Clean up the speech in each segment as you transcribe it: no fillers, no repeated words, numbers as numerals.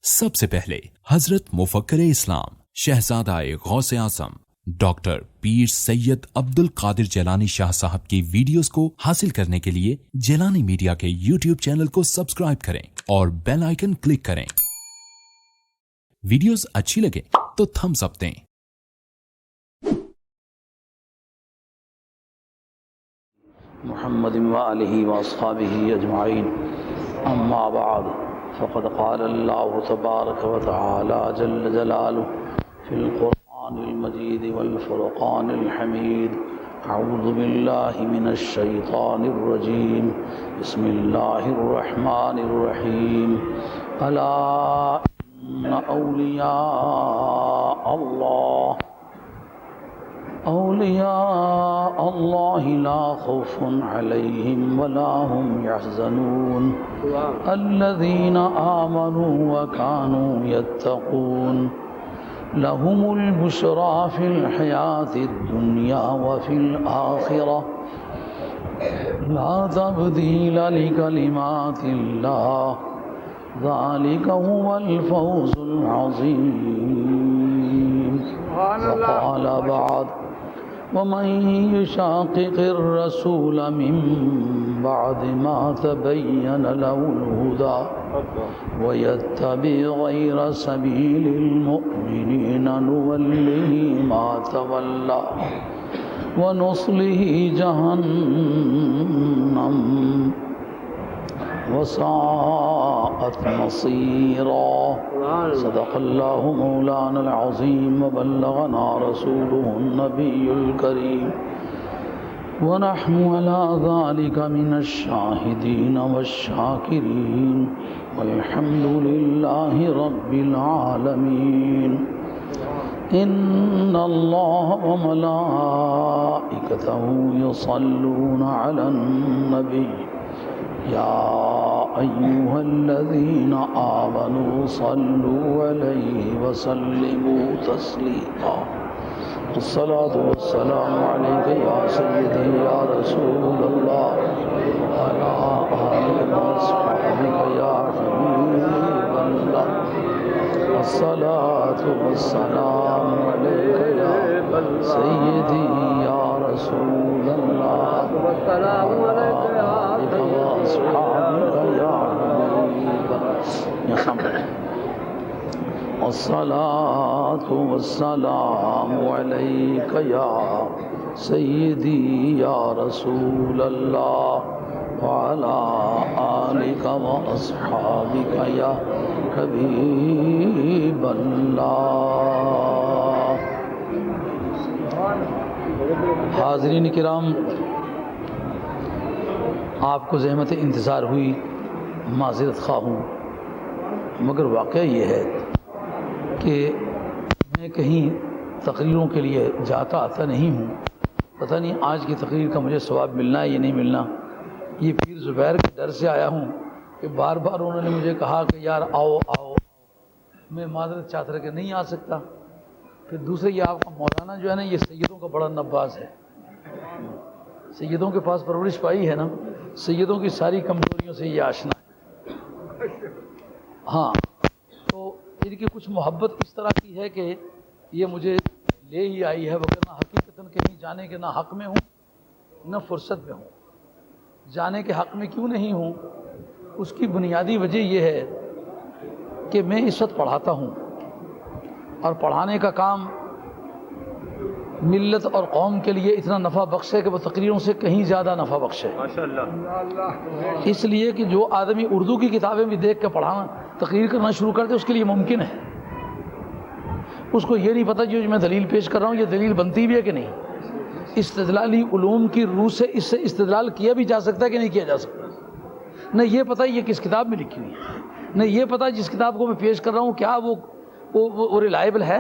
سب سے پہلے حضرت مفکر اسلام شہزادہ غوث اعظم ڈاکٹر پیر سید عبد القادر جیلانی شاہ صاحب کی ویڈیوز کو حاصل کرنے کے لیے جیلانی میڈیا کے یوٹیوب چینل کو سبسکرائب کریں اور بیل آئیکن کلک کریں۔ ویڈیوز اچھی لگے تو تھمز اپ دیں۔ محمد وآلہ واصحابہ اجمعین، اما بعد، فقد قال اللہ تبارک وتعالی جل جلالہ فی القرآن المجید والفرقان الحمید۔ اعوذ باللہ من الشیطان الرجیم، بسم اللہ الرحمن الرحیم۔ الا ان اولیاء اللہ لا خوف علیہم ولا هم يحزنون الذین آمنوا وكانوا يتقون لهم البشرى في الحیاة الدنیا وفي الآخرة لا تبدیل لکلمات اللہ ذلك هو الفوز العظیم۔ وقال بعد ومن يشاقق الرسول من بعد ما تبين له الهدى ويتبع غير سبيل المؤمنين نوله ما تولى ونصله جهنم وساءت مصيرا۔ صدق الله مولانا العظيم وبلغنا رسوله النبي الكريم ونحن على ذلك من الشاهدين والشاكرين والحمد لله رب العالمين۔ إن الله وملائكته يصلون على النبي يا أيها الذين آمنوا صلوا عليه وسلموا تسليما۔ الصلاة والسلام عليك يا سيدي يا رسول الله وعلى آلك وأصحابك يا حبيب الله۔ الصلاة والسلام عليك يا سيدي يا رسول الله وعلى آلك وأصحابك يا حبيب الله۔ الصلاة والسلام عليك يا سيدي يا رسول الله وعلى آلك وأصحابك يا حبيب الله۔ حاضرین کرام، آپ کو زحمت انتظار ہوئی، معذرت خواہ ہوں، مگر واقعہ یہ ہے کہ میں کہیں تقریروں کے لیے جاتا آتا نہیں ہوں۔ پتہ نہیں آج کی تقریر کا مجھے ثواب ملنا ہے یا نہیں ملنا۔ یہ پیر زبیر کے ڈر سے آیا ہوں کہ بار بار انہوں نے مجھے کہا کہ یار آؤ آؤ، میں معذرت چاہتا رہا کہ نہیں آ سکتا۔ پھر دوسرے یہ آپ کا مولانا جو ہے نا، یہ سیدوں کا بڑا نباز ہے، سیدوں کے پاس پرورش پائی ہے نا، سیدوں کی ساری کمزوریوں سے یہ آشنا ہے۔ ہاں، تو ان کی کچھ محبت اس طرح کی ہے کہ یہ مجھے لے ہی آئی ہے، وگرنہ حقیقتاً کہیں جانے کے نہ حق میں ہوں نہ فرصت میں ہوں۔ جانے کے حق میں کیوں نہیں ہوں؟ اس کی بنیادی وجہ یہ ہے کہ میں اس وقت پڑھاتا ہوں، اور پڑھانے کا کام ملت اور قوم کے لیے اتنا نفع بخش ہے کہ وہ تقریروں سے کہیں زیادہ نفع بخش ہے۔ اس لیے کہ جو آدمی اردو کی کتابیں بھی دیکھ کے پڑھانا تقریر کرنا شروع کر دے، اس کے لیے ممکن ہے۔ اس کو یہ نہیں پتہ جو میں دلیل پیش کر رہا ہوں یہ دلیل بنتی بھی ہے کہ نہیں۔ استدلالی علوم کی روح سے اس سے استدلال کیا بھی جا سکتا ہے کہ نہیں کیا جا سکتا۔ نہ یہ پتہ یہ کس کتاب میں لکھی ہوئی ہے، نہ یہ پتہ جس کتاب کو میں پیش کر رہا ہوں کیا وہ ریلائبل ہے،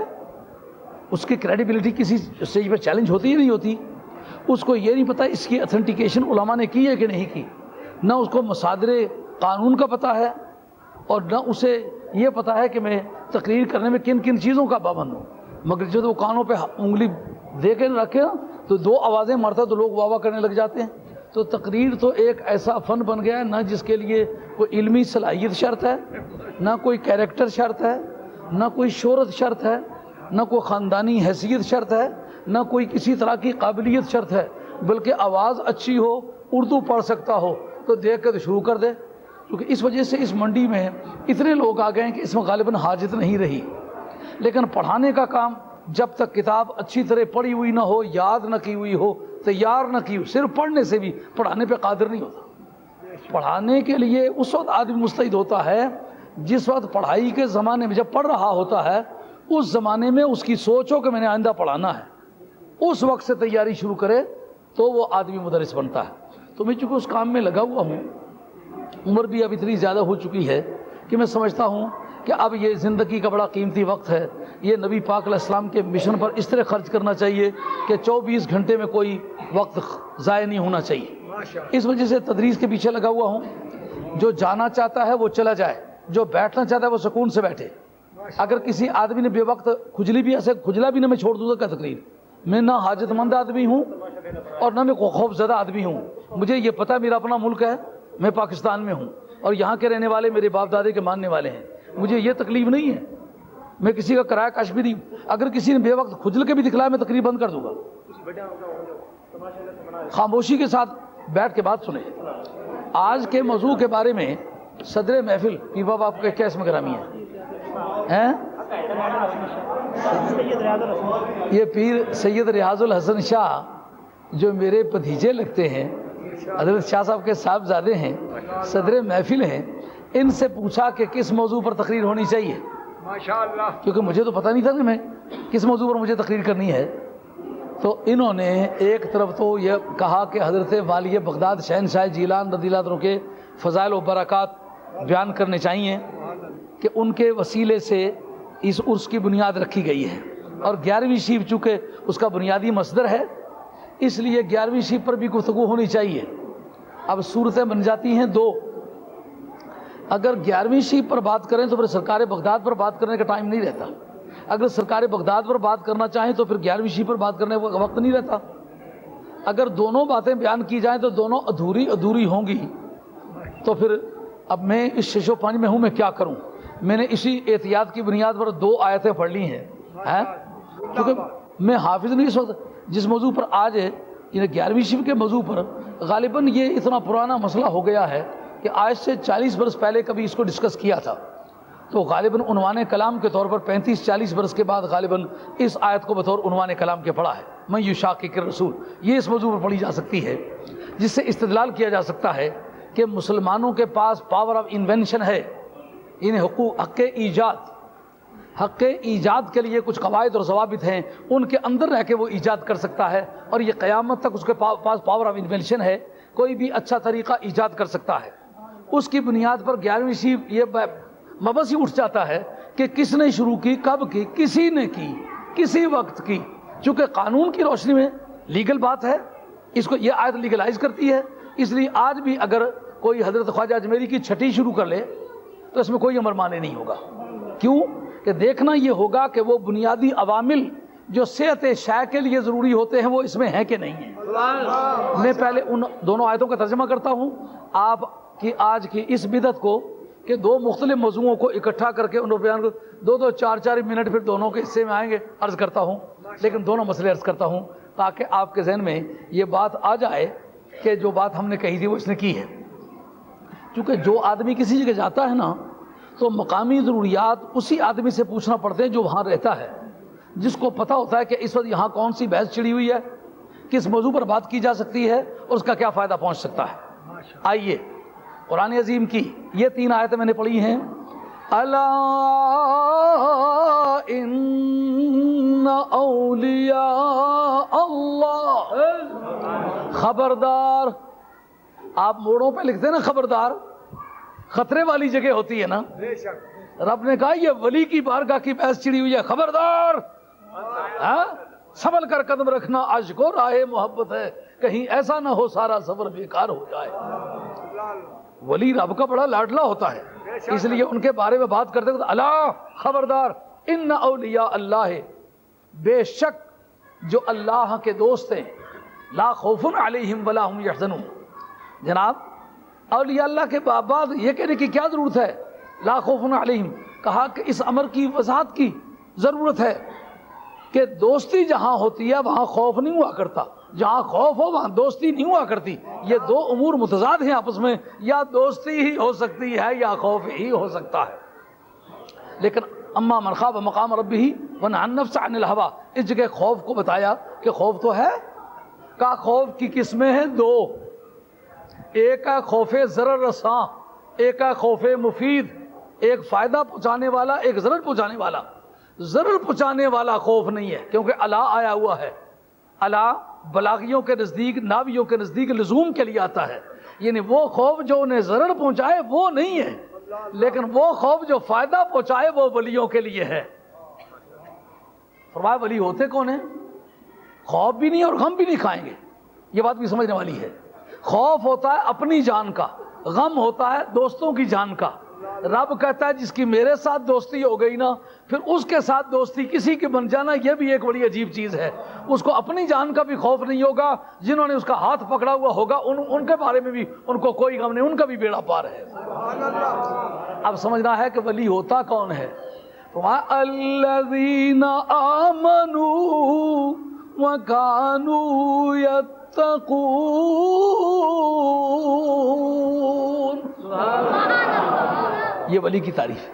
اس کی کریڈیبلٹی کسی اسٹیج پر چیلنج ہوتی ہی نہیں ہوتی۔ اس کو یہ نہیں پتہ اس کی اتھینٹیکیشن علماء نے کی ہے کہ نہیں کی، نہ اس کو مصادر قانون کا پتہ ہے، اور نہ اسے یہ پتہ ہے کہ میں تقریر کرنے میں کن کن چیزوں کا پابند ہوں۔ مگر جب وہ کانوں پہ انگلی دے کے رکھے نا تو دو آوازیں مارتا تو لوگ واہ واہ کرنے لگ جاتے ہیں، تو تقریر تو ایک ایسا فن بن گیا ہے نہ جس کے لیے کوئی علمی صلاحیت شرط ہے، نہ کوئی کیریکٹر شرط ہے، نہ کوئی شہرت شرط ہے، نہ کوئی خاندانی حیثیت شرط ہے، نہ کوئی کسی طرح کی قابلیت شرط ہے، بلکہ آواز اچھی ہو، اردو پڑھ سکتا ہو تو دیکھ کے تو شروع کر دے. کیونکہ اس وجہ سے اس منڈی میں اتنے لوگ آ گئے ہیں کہ اس میں غالباً حاجت نہیں رہی. لیکن پڑھانے کا کام جب تک کتاب اچھی طرح پڑھی ہوئی نہ ہو، یاد نہ کی ہوئی ہو، تیار نہ کی ہوئی، صرف پڑھنے سے بھی پڑھانے پہ قادر نہیں ہوتا. پڑھانے کے لیے اس وقت آدمی مستعد ہوتا ہے جس وقت پڑھائی کے زمانے میں جب پڑھ رہا ہوتا ہے، اس زمانے میں اس کی سوچ ہو کہ میں نے آئندہ پڑھانا ہے، اس وقت سے تیاری شروع کرے تو وہ آدمی مدرس بنتا ہے. تو میں چونکہ اس کام میں لگا ہوا ہوں، عمر بھی اب اتنی زیادہ ہو چکی ہے کہ میں سمجھتا ہوں کہ اب یہ زندگی کا بڑا قیمتی وقت ہے، یہ نبی پاک علیہ السلام کے مشن پر اس طرح خرچ کرنا چاہیے کہ 24 گھنٹے میں کوئی وقت ضائع نہیں ہونا چاہیے. اس وجہ سے تدریس کے پیچھے لگا ہوا ہوں. جو جانا چاہتا ہے وہ چلا جائے، جو بیٹھنا چاہتا ہے وہ سکون سے بیٹھے. اگر کسی آدمی نے بے وقت کھجلی بھی ایسے کھجلا بھی نہ میں چھوڑ دوں گا کیا تقریر؟ میں نہ حاجت مند آدمی ہوں اور نہ میں خوف زدہ آدمی ہوں. مجھے یہ پتہ میرا اپنا ملک ہے، میں پاکستان میں ہوں اور یہاں کے رہنے والے میرے باپ دادے کے ماننے والے ہیں. مجھے یہ تکلیف نہیں ہے، میں کسی کا کرایہ کاش بھی نہیں. اگر کسی نے بے وقت کھجل کے بھی دکھلایا میں تقریر بند کر دوں گا. خاموشی کے ساتھ بیٹھ کے بات سنیں. آج کے موضوع کے بارے میں صدر محفل پیر بابا آپ کے کیا اسم گرامی ہے؟ یہ پیر سید ریاض الحسن شاہ جو میرے بھتیجے لگتے ہیں، حضرت شاہ صاحب کے صاحبزادے ہیں، صدر محفل ہیں. ان سے پوچھا کہ کس موضوع پر تقریر ہونی چاہیے، ماشاءاللہ، کیونکہ مجھے تو پتہ نہیں تھا کہ میں کس موضوع پر مجھے تقریر کرنی ہے. تو انہوں نے ایک طرف تو یہ کہا کہ حضرت والی بغداد شہنشاہ جیلان رضی اللہ عنہ کے فضائل و برکات بیان کرنے چاہیے کہ ان کے وسیلے سے اس عرس کی بنیاد رکھی گئی ہے، اور 11ویں شیف چونکہ اس کا بنیادی مصدر ہے اس لیے 11ویں شیف پر بھی گفتگو ہونی چاہیے. اب صورتیں بن جاتی ہیں دو. اگر 11ویں شیف پر بات کریں تو پھر سرکار بغداد پر بات کرنے کا ٹائم نہیں رہتا. اگر سرکار بغداد پر بات کرنا چاہیں تو پھر 11ویں شیف پر بات کرنے کا وقت نہیں رہتا. اگر دونوں باتیں بیان کی جائیں تو دونوں ادھوری ہوں گی. تو پھر اب میں اس شش و پنج میں ہوں، میں کیا کروں؟ میں نے اسی احتیاط کی بنیاد پر 2 آیتیں پڑھ لی ہیں، کیونکہ میں حافظ نہیں اس وقت. جس موضوع پر آج یعنی 11ویں شیف کے موضوع پر غالباً یہ اتنا پرانا مسئلہ ہو گیا ہے کہ آج سے 40 برس پہلے کبھی اس کو ڈسکس کیا تھا، تو غالباً عنوان کلام کے طور پر 35-40 برس کے بعد غالباً اس آیت کو بطور عنوان کلام کے پڑھا ہے. من یشاقق الرسول، یہ اس موضوع پر پڑھی جا سکتی ہے، جس سے استدلال کیا جا سکتا ہے کہ مسلمانوں کے پاس پاور آف انوینشن ہے. انہیں حق ایجاد کے لیے کچھ قواعد اور ضوابط ہیں، ان کے اندر رہ کے وہ ایجاد کر سکتا ہے، اور یہ قیامت تک اس کے پاس پاور آف انوینشن ہے. کوئی بھی اچھا طریقہ ایجاد کر سکتا ہے. اس کی بنیاد پر 11ویں شیف یہ مبحث ہی اٹھ جاتا ہے کہ کس نے شروع کی، کب کی، کسی نے کی، کسی وقت کی. چونکہ قانون کی روشنی میں لیگل بات ہے، اس کو یہ آیت لیگلائز کرتی ہے. اس لیے آج بھی اگر کوئی حضرت خواجہ اجمیری کی چھٹی شروع کر لے تو اس میں کوئی امر مانے نہیں ہوگا. کیوں کہ دیکھنا یہ ہوگا کہ وہ بنیادی عوامل جو صحت شے کے لیے ضروری ہوتے ہیں وہ اس میں ہیں کہ نہیں ہیں. میں پہلے ان دونوں آیتوں کا ترجمہ کرتا ہوں آپ کی آج کی اس بدعت کو کہ 2 مختلف موضوعوں کو اکٹھا کر کے ان بیان 2-2 4-4 منٹ پھر دونوں کے حصے میں آئیں گے. عرض کرتا ہوں، لیکن دونوں مسئلے عرض کرتا ہوں تاکہ آپ کے ذہن میں یہ بات آ جائے کہ جو بات ہم نے کہی تھی وہ اس نے کی ہے. چونکہ جو آدمی کسی جگہ جاتا ہے نا تو مقامی ضروریات اسی آدمی سے پوچھنا پڑتے ہیں جو وہاں رہتا ہے، جس کو پتہ ہوتا ہے کہ اس وقت یہاں کون سی بحث چھڑی ہوئی ہے، کس موضوع پر بات کی جا سکتی ہے اور اس کا کیا فائدہ پہنچ سکتا ہے. آئیے قرآن عظیم کی یہ 3 آیتیں میں نے پڑھی ہیں. الا ان اولیاء اللہ، خبردار. آپ موڑوں پہ لکھتے ہیں نا خبردار، خطرے والی جگہ ہوتی ہے نا. رب نے کہا یہ ولی کی بارگاہ کی بحث چھڑی ہوئی ہے، خبردار، سنبھل کر قدم رکھنا، عشق و راہ محبت ہے، کہیں ایسا نہ ہو سارا سفر بیکار ہو جائے. ولی رب کا بڑا لاڈلا ہوتا ہے، اس لیے ان کے بارے میں بات کرتے ہیں اللہ خبردار، ان اولیاء اللہ، بے شک جو اللہ کے دوست ہیں، لا خوف علیہم ولا هم یحزنون، جناب اولیاء اللہ کے بعد یہ کہنے کی کیا ضرورت ہے لا خوف علیہم؟ کہا کہ اس امر کی وضاحت کی ضرورت ہے کہ دوستی جہاں ہوتی ہے وہاں خوف نہیں ہوا کرتا، جہاں خوف ہو وہاں دوستی نہیں ہوا کرتی. یہ دو امور متضاد ہیں آپس میں، یا دوستی ہی ہو سکتی ہے یا خوف ہی ہو سکتا ہے. لیکن اما من خاف مقام ربہ ونہى النفس عن الہویٰ، اس جگہ خوف کو بتایا کہ خوف تو ہے. کا خوف کی قسمیں ہیں دو، ایک ہے خوف ضرر رساں، ایک ہے خوف مفید، ایک فائدہ پہنچانے والا ایک ضرر پہنچانے والا. ضرر پہنچانے والا خوف نہیں ہے کیونکہ الا آیا ہوا ہے. الا بلاغیوں کے نزدیک، ناویوں کے نزدیک لزوم کے لیے آتا ہے، یعنی وہ خوف جو انہیں ضرر پہنچائے وہ نہیں ہے، لیکن وہ خوف جو فائدہ پہنچائے وہ ولیوں کے لیے ہے. فرمایا ولی ہوتے کون ہیں؟ خوف بھی نہیں اور غم بھی نہیں کھائیں گے. یہ بات بھی سمجھنے والی ہے. خوف ہوتا ہے اپنی جان کا، غم ہوتا ہے دوستوں کی جان کا. رب کہتا ہے جس کی میرے ساتھ دوستی ہو گئی نا، پھر اس کے ساتھ دوستی کسی کے بن جانا یہ بھی ایک بڑی عجیب چیز ہے. اس کو اپنی جان کا بھی خوف نہیں ہوگا، جنہوں نے اس کا ہاتھ پکڑا ہوا ہوگا ان کے بارے میں بھی ان کو کوئی غم نہیں، ان کا بھی بیڑا پار ہے. اب سمجھنا ہے کہ ولی ہوتا کون ہے. الذین آمنوا وکانوا یتقون، یہ ولی کی تعریف ہے.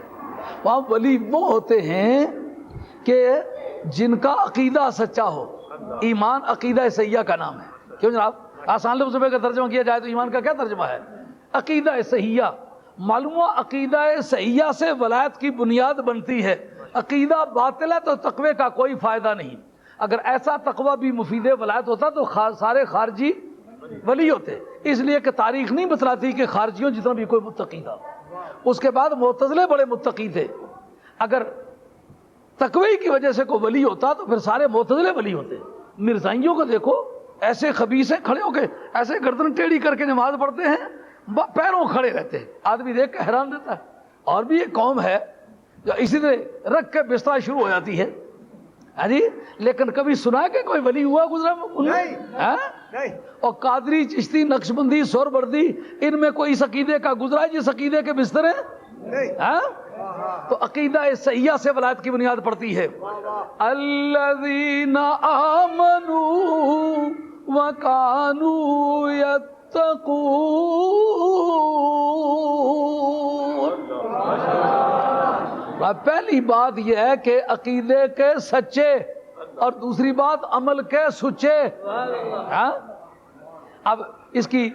وہاں ولی وہ ہوتے ہیں کہ جن کا عقیدہ سچا ہو. ایمان عقیدہ صحیحہ کا نام ہے. کیوں جناب؟ آسان لفظ میں اگر ترجمہ کیا جائے تو ایمان کا کیا ترجمہ ہے؟ عقیدہ صحیحہ. معلوم ہوا عقیدہ صحیحہ سے ولایت کی بنیاد بنتی ہے. عقیدہ باطل ہے تو تقوی کا کوئی فائدہ نہیں. اگر ایسا تقوی بھی مفید ولایت ہوتا تو سارے خارجی ولی ہوتے. اس لیے کہ تاریخ نہیں بتلاتی کہ خارجیوں جتنا بھی کوئی متقی تھا. اس کے بعد معتزلے بڑے متقی تھے. اگر تقوی کی وجہ سے کوئی ولی ہوتا تو پھر سارے معتزلے ولی ہوتے. مرزائیوں کو دیکھو، ایسے خبیث ہیں، کھڑے ہو کے ایسے گردن ٹیڑھی کر کے نماز پڑھتے ہیں، پیروں کھڑے رہتے ہیں. آدمی دیکھ کے حیران رہتا ہے. اور بھی ایک قوم ہے جو اسی طرح رکھ کے بستر شروع ہو جاتی ہے. جی لیکن کبھی سنا ہے کہ کوئی ولی ہوا گزرا؟ نہیں. اور قادری، چشتی، نقشبندی، سہروردی، ان میں کوئی اس عقیدے کا گزرا ہے جس عقیدے کے بستر ہیں؟ تو عقیدہ صحیحہ سے ولایت کی بنیاد پڑتی ہے. الذین آمنوا وکانوا یتقون. پہلی بات یہ ہے کہ عقیدے کے سچے، اور دوسری بات عمل کے سچے. اب اس کی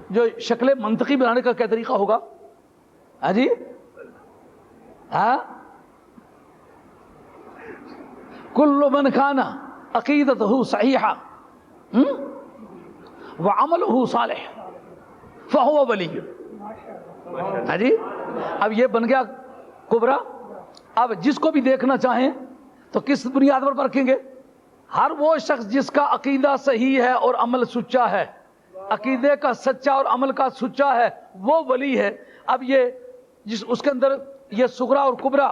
جو شکل منطقی بنانے کا کیا طریقہ ہوگا؟ جی کل من کان عقیدتہ صحیحہ وعملہ صالح فہو ولی. جی اب یہ بن گیا کبرا. اب جس کو بھی دیکھنا چاہیں تو کس بنیاد پر پرکھیں گے؟ ہر وہ شخص جس کا عقیدہ صحیح ہے اور عمل سچا ہے، عقیدے کا سچا اور عمل کا سچا ہے، وہ ولی ہے. اب یہ اس کے اندر یہ صغرا اور کبرا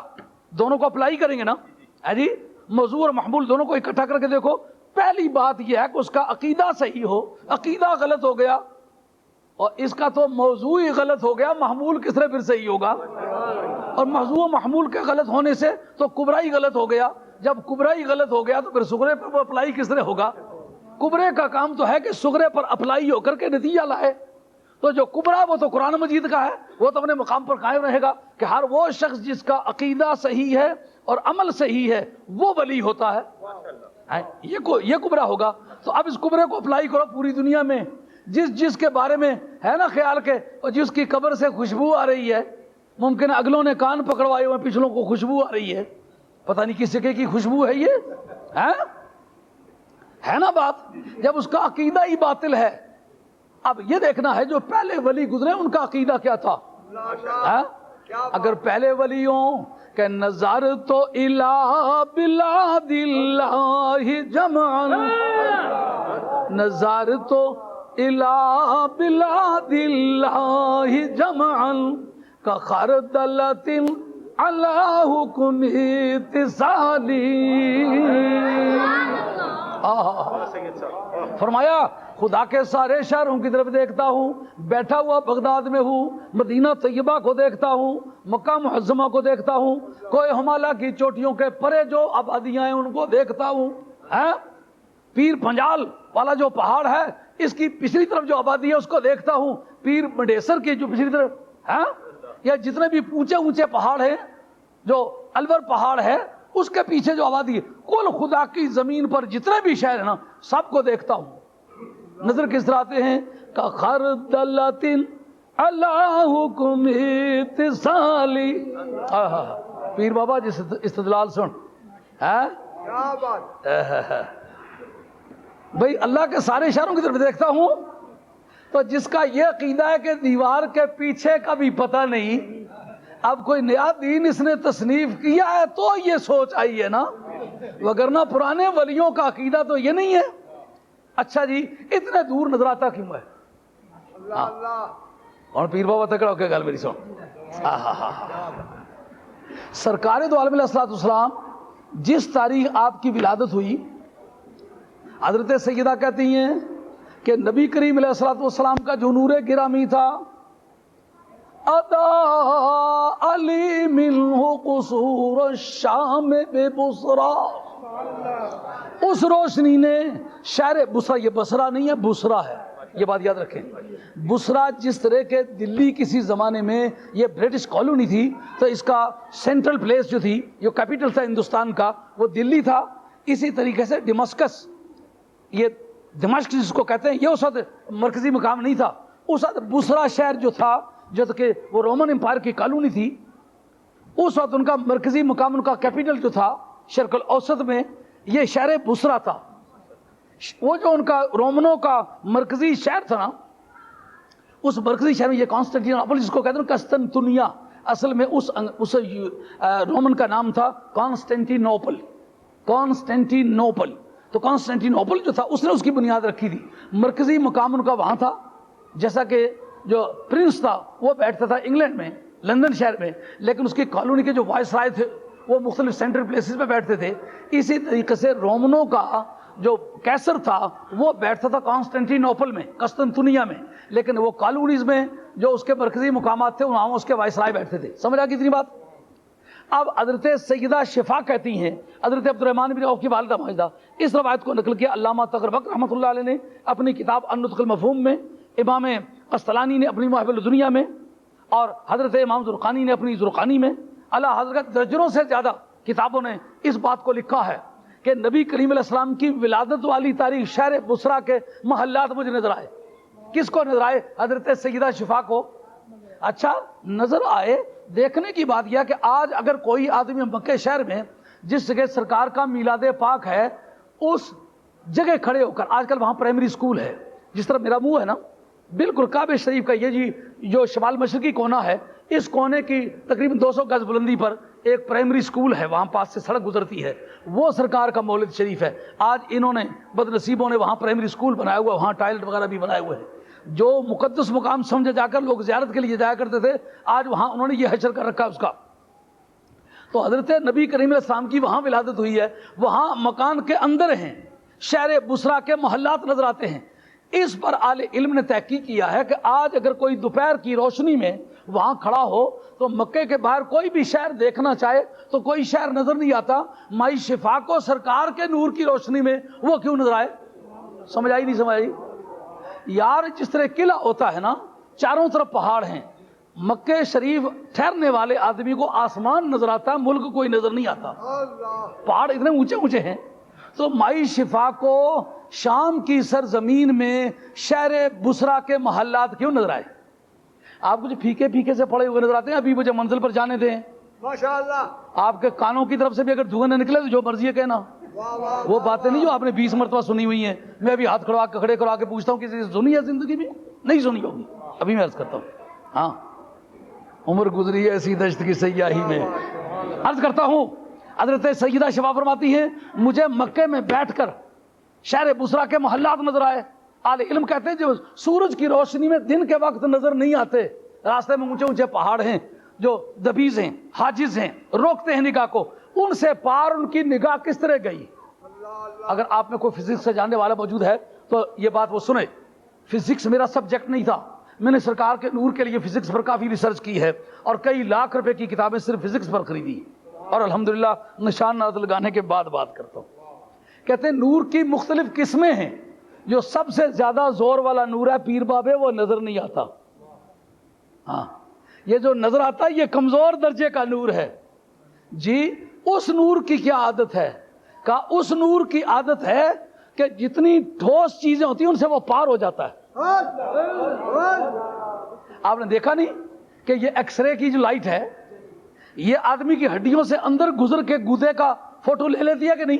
دونوں کو اپلائی کریں گے نا جی، موضوع اور محمول دونوں کو اکٹھا کر کے دیکھو. پہلی بات یہ ہے کہ اس کا عقیدہ صحیح ہو. عقیدہ غلط ہو گیا اور اس کا تو موضوع ہی غلط ہو گیا، محمول کس طرح پھر صحیح ہوگا؟ اور موضوع و محمول کے غلط ہونے سے تو کبرا ہی غلط ہو گیا. جب کبرا ہی غلط ہو گیا تو پھر صغرے پر وہ اپلائی کس طرح ہوگا؟ کبرے کا کام تو ہے کہ صغرے پر اپلائی ہو کر کے نتیجہ لائے. تو جو کبرا وہ تو قرآن مجید کا ہے، وہ تو اپنے مقام پر قائم رہے گا کہ ہر وہ شخص جس کا عقیدہ صحیح ہے اور عمل صحیح ہے وہ ولی ہوتا ہے. یہ کبرا ہوگا. تو اب اس کبرے کو اپلائی کرو پوری دنیا میں. جس کے بارے میں ہے نا خیال کے، اور جس کی قبر سے خوشبو آ رہی ہے، ممکن اگلوں نے کان پکڑوائے ہوئے، پچھلوں کو خوشبو آ رہی ہے، پتہ نہیں کس جگہ کی خوشبو ہے یہ، ہے نا بات. جب اس کا عقیدہ ہی باطل ہے. اب یہ دیکھنا ہے جو پہلے ولی گزرے ان کا عقیدہ کیا تھا. اگر پہلے ولیوں کہ نظر تو الہ بلاد اللہ جمعا، نظر تو الہ بلاد اللہ جمعا کا خردلۃ علی حکم اتصالی. فرمایا خدا کے سارے شہروں کی طرف دیکھتا ہوں، بیٹھا ہوا بغداد میں ہوں، مدینہ طیبہ کو دیکھتا ہوں، مکہ معظمہ کو دیکھتا ہوں، کوہ ہمالہ کی چوٹیوں کے پرے جو آبادیاں ہیں ان کو دیکھتا ہوں، پیر پنجال والا جو پہاڑ ہے اس کی پچھلی طرف جو آبادی ہے اس کو دیکھتا ہوں، پیر منڈیسر کی جو پچھلی طرف یا جتنے بھی اونچے اونچے پہاڑ ہیں، جو الور پہاڑ ہے اس کے پیچھے جو آبادی ہے، کل خدا کی زمین پر جتنے بھی شہر ہیں نا سب کو دیکھتا ہوں۔ نظر کس طرح آتے ہیں؟ خردلۃ علی حکم اتصالی۔ پیر بابا جس استدلال سن کیا بات، بھئی اللہ کے سارے شہروں کی طرف دیکھتا ہوں، تو جس کا یہ عقیدہ ہے کہ دیوار کے پیچھے کا بھی پتہ نہیں، اب کوئی نیا دین اس نے تصنیف کیا ہے تو یہ سوچ آئی ہے نا، وگرنہ پرانے ولیوں کا عقیدہ تو یہ نہیں ہے۔ اچھا جی اتنے دور نظر آتا کیوں ہے؟ اللہ اللہ، اور پیر بابا تکڑا ہو کے گل میری سن۔ سرکار دو عالم علیہ السلام جس تاریخ آپ کی ولادت ہوئی، حضرت سیدہ کہتی ہیں کہ نبی کریم علیہ السلام کا جو نور گرامی تھا، ادا علی منہ قصور الشام ببصرہ، اس روشنی نے شہر بصرہ، یہ بصرہ نہیں ہے بصرہ ہے، یہ بات یاد رکھیں۔ بصرہ جس طرح کے دلی کسی زمانے میں یہ برٹش کالونی تھی تو اس کا سینٹرل پلیس جو تھی، جو کیپٹل تھا ہندوستان کا، وہ دلی تھا۔ اسی طریقے سے ڈمسکس، یہ دمشق جس کو کہتے ہیں، یہ اس وقت مرکزی مقام نہیں تھا۔ اس وقت بصرہ شہر جو تھا، جو کہ وہ رومن امپائر کی کالونی تھی، اس وقت ان کا مرکزی مقام، ان کا کیپٹل جو تھا شرق الاوسط میں، یہ شہر بصرہ تھا۔ وہ جو ان کا رومنوں کا مرکزی شہر تھا نا، اس مرکزی شہر میں یہ کانسٹینٹینوپل جس کو کہتے ہیں قسطنطنیہ، اصل میں اس رومن کا نام تھا کانسٹینٹینوپل۔ کانسٹینٹینوپل، تو کانسٹینٹینوپل جو تھا اس نے اس کی بنیاد رکھی تھی، مرکزی مقام ان کا وہاں تھا۔ جیسا کہ جو پرنس تھا وہ بیٹھتا تھا انگلینڈ میں، لندن شہر میں، لیکن اس کی کالونی کے جو وائس رائے تھے وہ مختلف سینٹرل پلیسز پہ بیٹھتے تھے۔ اسی طریقے سے رومنوں کا جو کیسر تھا وہ بیٹھتا تھا کانسٹینٹینوپل میں، قسطنطنیہ میں، لیکن وہ کالونیز میں جو اس کے مرکزی مقامات تھے وہاں اس کے وائس رائے بیٹھتے تھے۔ سمجھ آ گئی اتنی بات؟ اب حضرت سیدہ شفا کہتی ہیں، حضرت عبد الرحمن بن عوف کی والدہ ماجدہ، اس روایت کو نقل کیا علامہ تغربک رحمۃ اللہ علیہ نے اپنی کتاب النطق المفہوم میں، امام قسطلانی نے اپنی محب الدنیا میں، اور حضرت امام زرقانی نے اپنی زرقانی میں۔ اللہ حضرت درجنوں سے زیادہ کتابوں نے اس بات کو لکھا ہے کہ نبی کریم علیہ السلام کی ولادت والی تاریخ شہر بصرہ کے محلات مجھے نظر آئے۔ کس کو نظر آئے؟ حضرت سیدہ شفا کو۔ اچھا نظر آئے، دیکھنے کی بات یہ کہ آج اگر کوئی آدمی مکہ شہر میں جس جگہ سرکار کا میلاد پاک ہے اس جگہ کھڑے ہو کر، آج کل وہاں پرائمری اسکول ہے، جس طرح میرا منہ ہے نا بالکل کعبہ شریف کا، یہ جی جو شمال مشرقی کونا ہے، اس کونے کی تقریباً 200 گز بلندی پر ایک پرائمری اسکول ہے، وہاں پاس سے سڑک گزرتی ہے، وہ سرکار کا مولد شریف ہے۔ آج انہوں نے بد نصیبوں نے وہاں پرائمری اسکول بنایا ہوا، وہاں ٹائلٹ وغیرہ بھی بنائے ہوئے ہیں۔ جو مقدس مقام سمجھے جا کر لوگ زیارت کے لیے جایا کرتے تھے، آج وہاں انہوں نے یہ حشر کر رکھا اس کا۔ تو حضرت نبی کریم علیہ السلام کی وہاں ولادت ہوئی ہے، وہاں مکان کے اندر ہیں، شہر بصرہ کے محلات نظر آتے ہیں۔ اس پر اہل علم نے تحقیق کیا ہے کہ آج اگر کوئی دوپہر کی روشنی میں وہاں کھڑا ہو تو مکے کے باہر کوئی بھی شہر دیکھنا چاہے تو کوئی شہر نظر نہیں آتا، مائی شفا کو سرکار کے نور کی روشنی میں وہ کیوں نظر آئے؟ سمجھ آئی نہیں سمجھ آئی؟ یار جس طرح قلعہ ہوتا ہے نا، چاروں طرف پہاڑ ہیں، مکہ شریف ٹھہرنے والے آدمی کو آسمان نظر آتا ہے، ملک کوئی نظر نہیں آتا، پہاڑ اتنے اونچے اونچے ہیں۔ تو مائی شفا کو شام کی سرزمین میں شہر بصرہ کے محلات کیوں نظر آئے؟ آپ کچھ پھیکے پھیکے سے پڑے ہوئے نظر آتے ہیں، ابھی مجھے منزل پر جانے دیں۔ ماشاءاللہ، آپ کے کانوں کی طرف سے بھی اگر دھواں نہ نکلے تو جو مرضی ہے کہنا، وہ باتیں نہیں جو آپ نے 20 مرتبہ سنی ہوئی ہیں۔ میں ابھی ہاتھ کھڑے کروا کے پوچھتا ہوں کسی سے سنی ہے زندگی میں؟ نہیں سنی ہوگی، ابھی میں عرض کرتا ہوں۔ ہاں عمر گزری ہے ایسی دشت کی سیاہی میں۔ عرض کرتا ہوں حضرت سیدہ شفا فرماتی ہیں مجھے مکے میں بیٹھ کر شہر بصرہ کے محلات نظر آئے۔ اہل علم کہتے ہیں جو سورج کی روشنی میں دن کے وقت نظر نہیں آتے، راستے میں اونچے اونچے پہاڑ ہیں جو دبیز ہیں، حاجز ہیں، روکتے ہیں نگاہ کو، ان سے پار ان کی نگاہ کس طرح گئی؟ اگر آپ میں کوئی فزکس سے جاننے والا موجود ہے تو یہ بات وہ سنے. فزکس میرا سبجیکٹ نہیں تھا, میں نے سرکار کے نور کے لیے فزکس پر کافی ریسرچ کی ہے اور کئی لاکھ روپے کی کتابیں صرف فزکس پر خریدی, اور الحمدللہ نشان ناز لگانے کے بعد بات کرتا ہوں. کہتے ہیں نور کی مختلف قسمیں ہیں, جو سب سے زیادہ زور والا نور ہے پیر بابے, وہ نظر نہیں آتا. ہاں, یہ جو نظر آتا ہے یہ کمزور درجے کا نور ہے. جی اس نور کی کیا عادت ہے؟ کہا اس نور کی عادت ہے کہ جتنی ٹھوس چیزیں ہوتی ہیں ان سے وہ پار ہو جاتا ہے. آپ نے دیکھا نہیں کہ یہ ایکس رے کی جو لائٹ ہے یہ آدمی کی ہڈیوں سے اندر گزر کے گودے کا فوٹو لے لیتی ہے کہ نہیں؟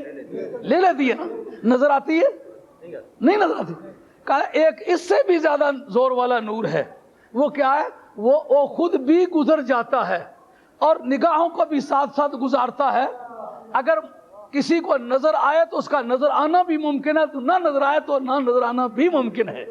لے لیتی ہے نا. نظر آتی ہے؟ نہیں نظر آتی. کہا ایک اس سے بھی زیادہ زور والا نور ہے, وہ کیا ہے؟ وہ خود بھی گزر جاتا ہے اور نگاہوں کو بھی ساتھ ساتھ گزارتا ہے. اگر کسی کو نظر آئے تو اس کا نظر آنا بھی ممکن ہے, تو نہ نظر آئے تو نہ نظر آنا بھی ممکن ہے.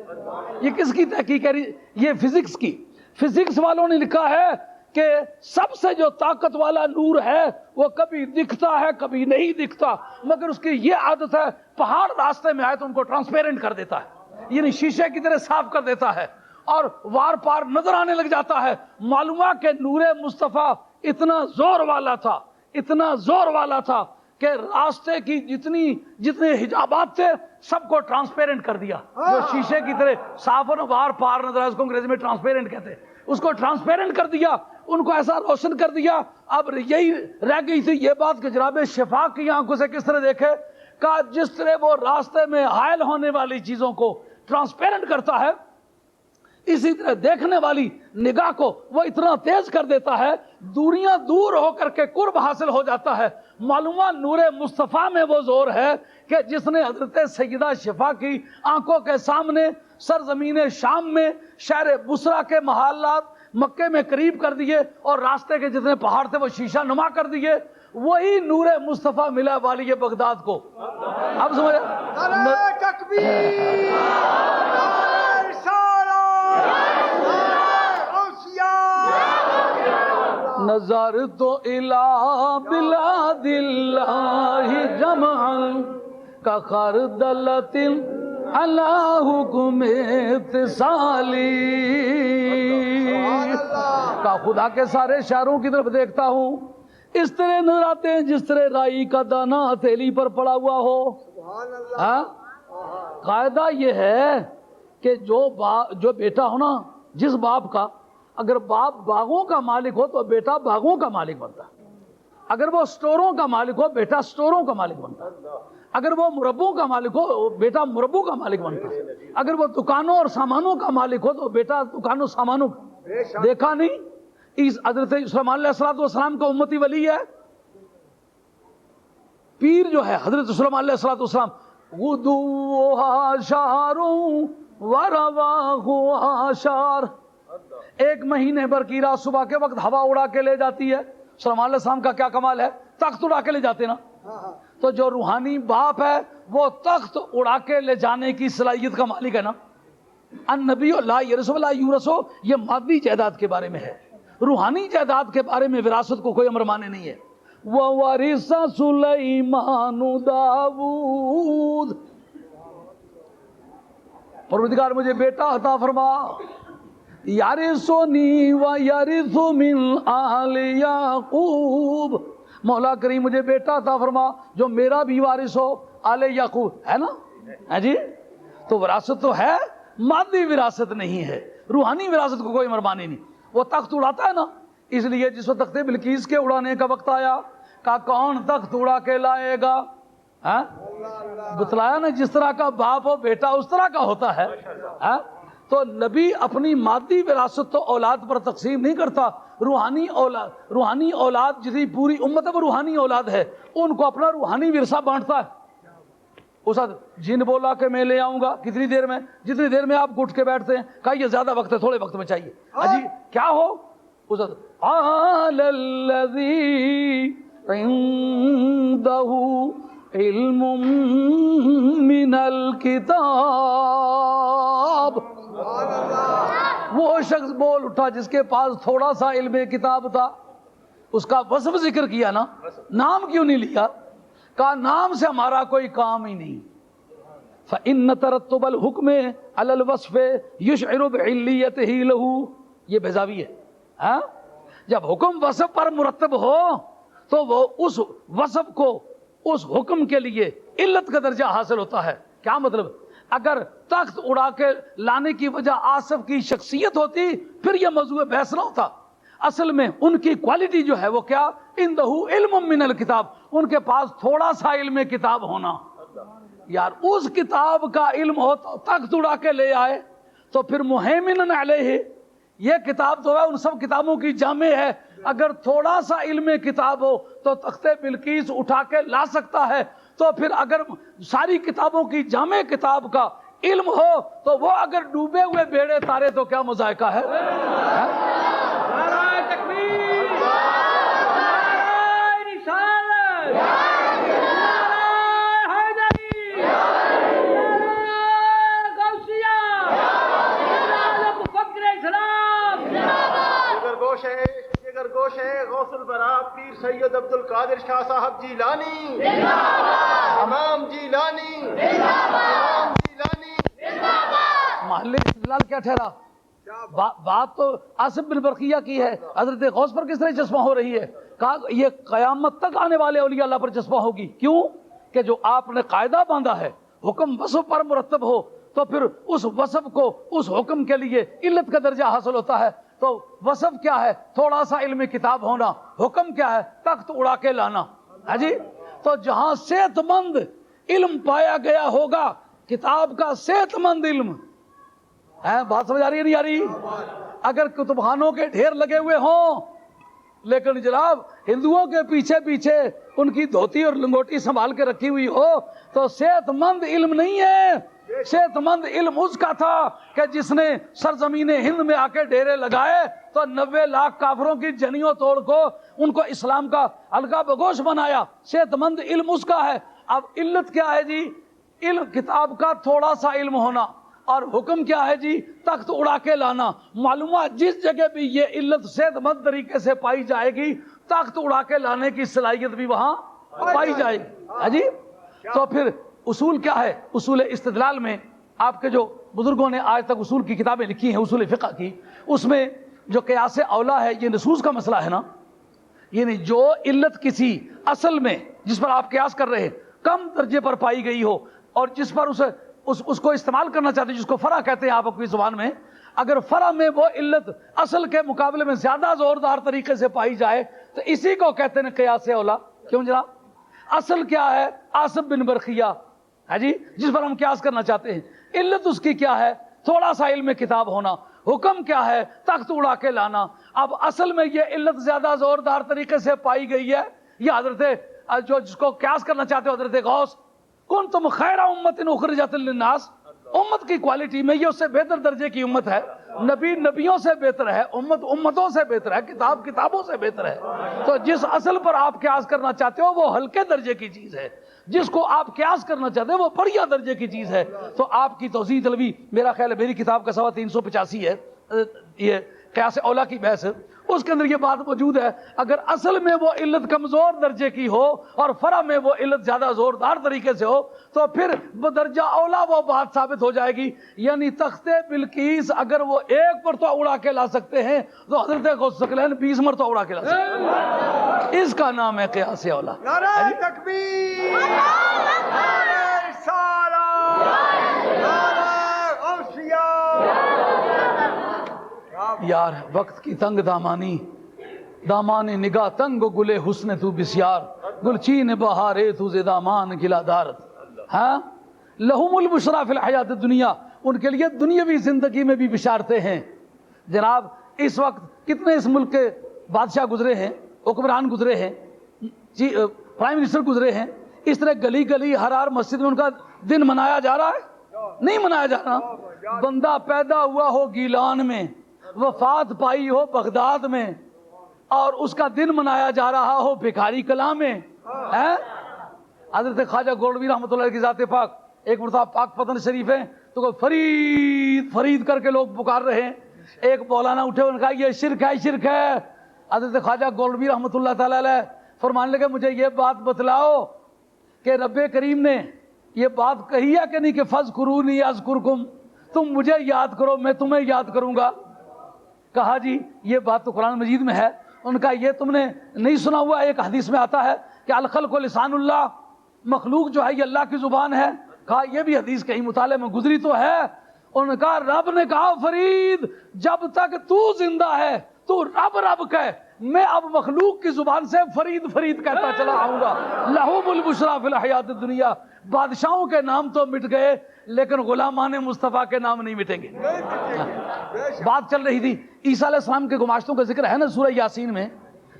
یہ کس کی تحقیق ہے؟ یہ فزکس کی. فزکس والوں نے لکھا ہے کہ سب سے جو طاقت والا نور ہے وہ کبھی دکھتا ہے کبھی نہیں دکھتا, مگر اس کی یہ عادت ہے پہاڑ راستے میں آئے تو ان کو ٹرانسپیرنٹ کر دیتا ہے, یعنی شیشے کی طرح صاف کر دیتا ہے اور وار پار نظر آنے لگ جاتا ہے. معلوم ہے کہ نور مصطفیٰ اتنا زور والا تھا, اتنا زور والا تھا کہ راستے کی جتنے حجابات تھے سب کو ٹرانسپیرنٹ کر دیا. جو شیشے کی طرح صاف اور وار پار نظر آئے اس کو انگریزی میں ٹرانسپیرنٹ کہتے ہیں. اس کو ٹرانسپیرنٹ کر دیا, ان کو ایسا روشن کر دیا. اب یہی رہ گئی تھی یہ بات کہ جناب شفاق کی آنکھوں سے کس طرح دیکھے. کہ جس طرح وہ راستے میں حائل ہونے والی چیزوں کو ٹرانسپیرنٹ کرتا ہے, اسی طرح دیکھنے والی نگاہ کو وہ اتنا تیز کر دیتا ہے دوریاں دور ہو کر کے قرب حاصل ہو جاتا ہے. معلومہ نور مصطفیٰ میں وہ زور ہے کہ جس نے حضرت سیدہ شفا کی آنکھوں کے سامنے سرزمین شام میں شہر بصرہ کے محلات مکے میں قریب کر دیے اور راستے کے جتنے پہاڑ تھے وہ شیشہ نما کر دیے. وہی نور مصطفیٰ ملا والی بغداد کو. اب سمجھے؟ نظر تو الہ بلاد اللہ جمعا کا خردلت علی حکم اتصالی. کا خدا کے سارے شہروں کی طرف دیکھتا ہوں اس طرح نظر آتے ہیں جس طرح رائی کا دانہ ہتھیلی پر پڑا ہوا ہو. قاعدہ یہ ہے کہ جو بیٹا ہو نا, جس باپ کا, اگر باپ باغوں کا مالک ہو تو بیٹا باغوں کا مالک بنتا ہے. اگر وہ سٹوروں کا مالک ہو بیٹا سٹوروں کا مالک بنتا ہے. اگر وہ مربوں کا مالک ہو بیٹا مربوں کا مالک بنتا ہے. اگر وہ دکانوں اور سامانوں کا مالک ہو تو بیٹا دکانوں سامانوں کا. دیکھا نہیں اس حضرت سلیمان علیہ السلام کا امتی ولی ہے پیر جو ہے حضرت سلیمان علیہ السلام. غدوہا شاروں ورواہا شار, 1 مہینے بھر کی رات صبح کے وقت ہوا اڑا کے لے جاتی ہے. سلیمان علیہ السلام کا کیا کمال ہے, تخت اڑا کے لے جاتے نا. تو جو روحانی باپ ہے وہ تخت اڑا کے لے جانے کی صلاحیت کا مالک ہے نا. النبی لا یرث ولا یورث, یہ مادی جائیداد کے بارے میں ہے. روحانی جائیداد کے بارے میں وراثت کو کوئی امر مانے نہیں ہے. وَوَرِثَ سُلَيْمَانُ داؤد, پروردگار مجھے بیٹا عطا فرما. یارثنی ویرث من آل یعقوب, مولا کریم مجھے بیٹا عطا فرما جو میرا بھی وارث ہو, آل یعقوب ہے نا. ہے جی, تو وراثت تو ہے, مادی وراثت نہیں ہے. روحانی وراثت کو کوئی مرمانی نہیں. وہ تخت اڑاتا ہے نا, اس لیے جس وقت تخت بلقیس کے اڑانے کا وقت آیا کہا کون تخت اڑا کے لائے گا. بتلایا نا جس طرح کا باپ ہو بیٹا اس طرح کا ہوتا ہے. تو نبی اپنی مادی وراثت تو اولاد پر تقسیم نہیں کرتا. روحانی اولاد جتنی پوری امت ہے وہ روحانی اولاد ہے, ان کو اپنا روحانی ورثہ بانٹتا ہے. اس وقت جن بولا کہ میں لے آؤں گا کتنی دیر میں, جتنی دیر میں آپ گھٹ کے بیٹھتے ہیں. کہا یہ زیادہ وقت ہے, تھوڑے وقت میں چاہیے. اجی کیا ہو, اس وقت قال الذی عندہ علم من الکتاب, وہ شخص بول اٹھا جس کے پاس تھوڑا سا علم کتاب تھا. اس کا وصف ذکر کیا نا, نام کیوں نہیں لیا؟ کہا نام سے ہمارا کوئی کام ہی نہیں, فإن ترتب الحکم علی الوصف یشعر بعلیتہ لہ، یہ بیضاوی ہے. ہاں، جب حکم وصف پر مرتب ہو تو وہ اس وصف کو اس حکم کے لیے علت کا درجہ حاصل ہوتا ہے. کیا مطلب؟ اگر تخت اڑا کے لانے کی وجہ آصف کی شخصیت ہوتی پھر یہ موضوع بحث نہ ہوتا. اصل میں ان کی کوالٹی جو ہے وہ کیا؟ اندہ علم من الکتاب، ان کے پاس تھوڑا سا علم کتاب ہونا. یار اس کتاب کا علم ہو تو تخت اڑا کے لے آئے تو پھر مہیمن علیہ، یہ کتاب تو ہے ان سب کتابوں کی جامع ہے. اگر تھوڑا سا علم کتاب ہو تو تخت بلقیس اٹھا کے لا سکتا ہے، تو پھر اگر ساری کتابوں کی جامع کتاب کا علم ہو تو وہ اگر ڈوبے ہوئے بیڑے تارے تو کیا مذائقہ ہے؟ غوث البراء پیر سید عبد القادر شاہ صاحب جیلانی، امام جیلانی، امام جیلانی. محل استدلال کیا ٹھہرا؟ بات تو آصف بن برقیہ کی ہے. حضرت غوث پر کس طرح چشمہ ہو رہی ہے؟ کہا یہ قیامت تک آنے والے اولیاء اللہ پر چشمہ ہوگی. کیوں؟ کہ جو آپ نے قاعدہ باندھا ہے حکم وصف پر مرتب ہو تو پھر اس وصف کو اس حکم کے لیے علت کا درجہ حاصل ہوتا ہے. تو وصف کیا ہے؟ تھوڑا سا علم کتاب ہونا. حکم کیا ہے؟ تخت اڑا کے لانا. ہے جی؟ تو جہاں صحت مند علم پایا گیا ہوگا، کتاب کا صحت مند علم ہے. بات سمجھ آ رہی ہے نہیں آ رہی؟ اگر کتب خانوں کے ڈھیر لگے ہوئے ہوں لیکن جناب ہندوؤں کے پیچھے پیچھے ان کی دھوتی اور لنگوٹی سنبھال کے رکھی ہوئی ہو تو صحت مند علم نہیں ہے. صحت مند علم اس کا تھا کہ جس نے سرزمین ہند میں آ کے ڈیرے لگائے تو 90 لاکھ کافروں کی جنیوں توڑ کو ان کو اسلام کا حلقہ بگوش بنایا. صحت مند علم اس کا ہے. اب علت کیا ہے جی؟ علم کتاب کا تھوڑا سا علم ہونا. اور حکم کیا ہے جی؟ تخت اڑا کے لانا. معلومات جس جگہ بھی یہ علت صحت مند طریقے سے پائی جائے گی تخت اڑا کے لانے کی صلاحیت بھی وہاں پائی جائے گی. جی تو پھر اصول کیا ہے؟ اصول استدلال میں آپ کے جو بزرگوں نے آج تک اصول کی کتابیں لکھی ہیں اصول فقہ کی، اس میں جو قیاس اولا ہے یہ نصوص کا مسئلہ ہے نا. یعنی جو علت کسی اصل میں جس پر آپ قیاس کر رہے ہیں کم درجے پر پائی گئی ہو اور جس پر اس کو استعمال کرنا چاہتے ہیں، جس کو فرع کہتے ہیں آپ اپنی زبان میں، اگر فرع میں وہ علت اصل کے مقابلے میں زیادہ زوردار طریقے سے پائی جائے تو اسی کو کہتے ہیں قیاس اولا. کیوں جناب؟ اصل کیا ہے؟ آصف بن برقیہ ہے جی، جس پر ہم قیاس کرنا چاہتے ہیں. علت اس کی کیا ہے؟ تھوڑا سا علم کتاب ہونا. حکم کیا ہے؟ تخت اڑا کے لانا. اب اصل میں یہ علت زیادہ زوردار طریقے سے پائی گئی ہے. یہ حضرت جو جس کو قیاس کرنا چاہتے ہو حضرت غوث، کنتم خیر امت اخرجت للناس، امت کی کوالٹی میں یہ اس سے بہتر درجے کی امت ہے. نبی نبیوں سے بہتر ہے، امت امتوں سے بہتر ہے، کتاب کتابوں سے بہتر ہے. تو جس اصل پر آپ قیاس کرنا چاہتے ہو وہ ہلکے درجے کی چیز ہے، جس کو آپ قیاس کرنا چاہتے ہیں وہ بڑھیا درجے کی چیز ہے. تو آپ کی توضیح طلبی میرا خیال ہے میری کتاب کا 385 ہے، یہ قیاس اولا کی بحث، اس کے اندر یہ بات موجود ہے. اگر اصل میں وہ علت کمزور درجے کی ہو اور فرع میں وہ علت زیادہ زوردار طریقے سے ہو تو پھر درجہ اولا وہ بات ثابت ہو جائے گی. یعنی تخت بلقیس اگر وہ ایک مرتبہ اڑا کے لا سکتے ہیں تو حضرت غوث ثقلین 20 مرتبہ اڑا کے لا سکتے ہیں. اس کا نام ہے قیاس اولا. نعرہ تکبیر، نعرہ رسالہ، نعرہ غوثیہ. یار وقت کی تنگ دامانی، دامان نگاہ تنگ و گلے حسن تو بسیار، گلچین بہارے تو ز دامان گلا دارت. ہاں لہم البشرا فی الحیات الدنیا، ان کے لیے دنیاوی زندگی میں بھی بشارتیں ہیں. جناب اس وقت کتنے اس ملک کے بادشاہ گزرے ہیں، حکمران گزرے ہیں، جی پرائم منسٹر گزرے ہیں، اس طرح گلی گلی ہر مسجد میں ان کا دن منایا جا رہا ہے؟ نہیں منایا جا رہا. بندہ پیدا ہوا ہو گیلان میں، وفات پائی ہو بغداد میں، اور اس کا دن منایا جا رہا ہو بھکاری کلاں میں. حضرت خواجہ گولڈوی رحمۃ اللہ کی ذات پاک ایک مرتبہ پاک پتن شریف ہے تو فرید فرید کر کے لوگ پکار رہے ہیں. ایک مولانا اٹھے انہوں نے کہا یہ شرک ہے، شرک ہے. حضرت خواجہ گولڈوی رحمۃ اللہ تعالی علیہ فرمانے لگے مجھے یہ بات بتلاؤ کہ رب کریم نے یہ بات کہی ہے کہ نہیں کہ فذکرونی اذکرکم، تم مجھے یاد کرو میں تمہیں یاد کروں گا؟ کہا جی یہ بات تو قرآن مجید میں ہے۔ ان کا یہ تم نے نہیں سنا ہوا؟ ایک حدیث میں آتا ہے کہ الخلق لسان اللہ، مخلوق جو ہے یہ اللہ کی زبان ہے۔ کہا یہ بھی حدیث کہیں مطالعے میں گزری تو ہے۔ ان کا رب نے کہا فرید جب تک تو زندہ ہے تو رب رب کہے، میں اب مخلوق کی زبان سے فرید فرید کہتا چلا آؤں گا۔ لہم البشریٰ فی الحیات الدنیا، بادشاہوں کے نام تو مٹ گئے لیکن غلامان مصطفیٰ کے نام نہیں مٹیں گے۔ بات چل رہی تھی عیسیٰ علیہ السلام کے گماشتوں کا ذکر ہے نا سورہ یاسین میں،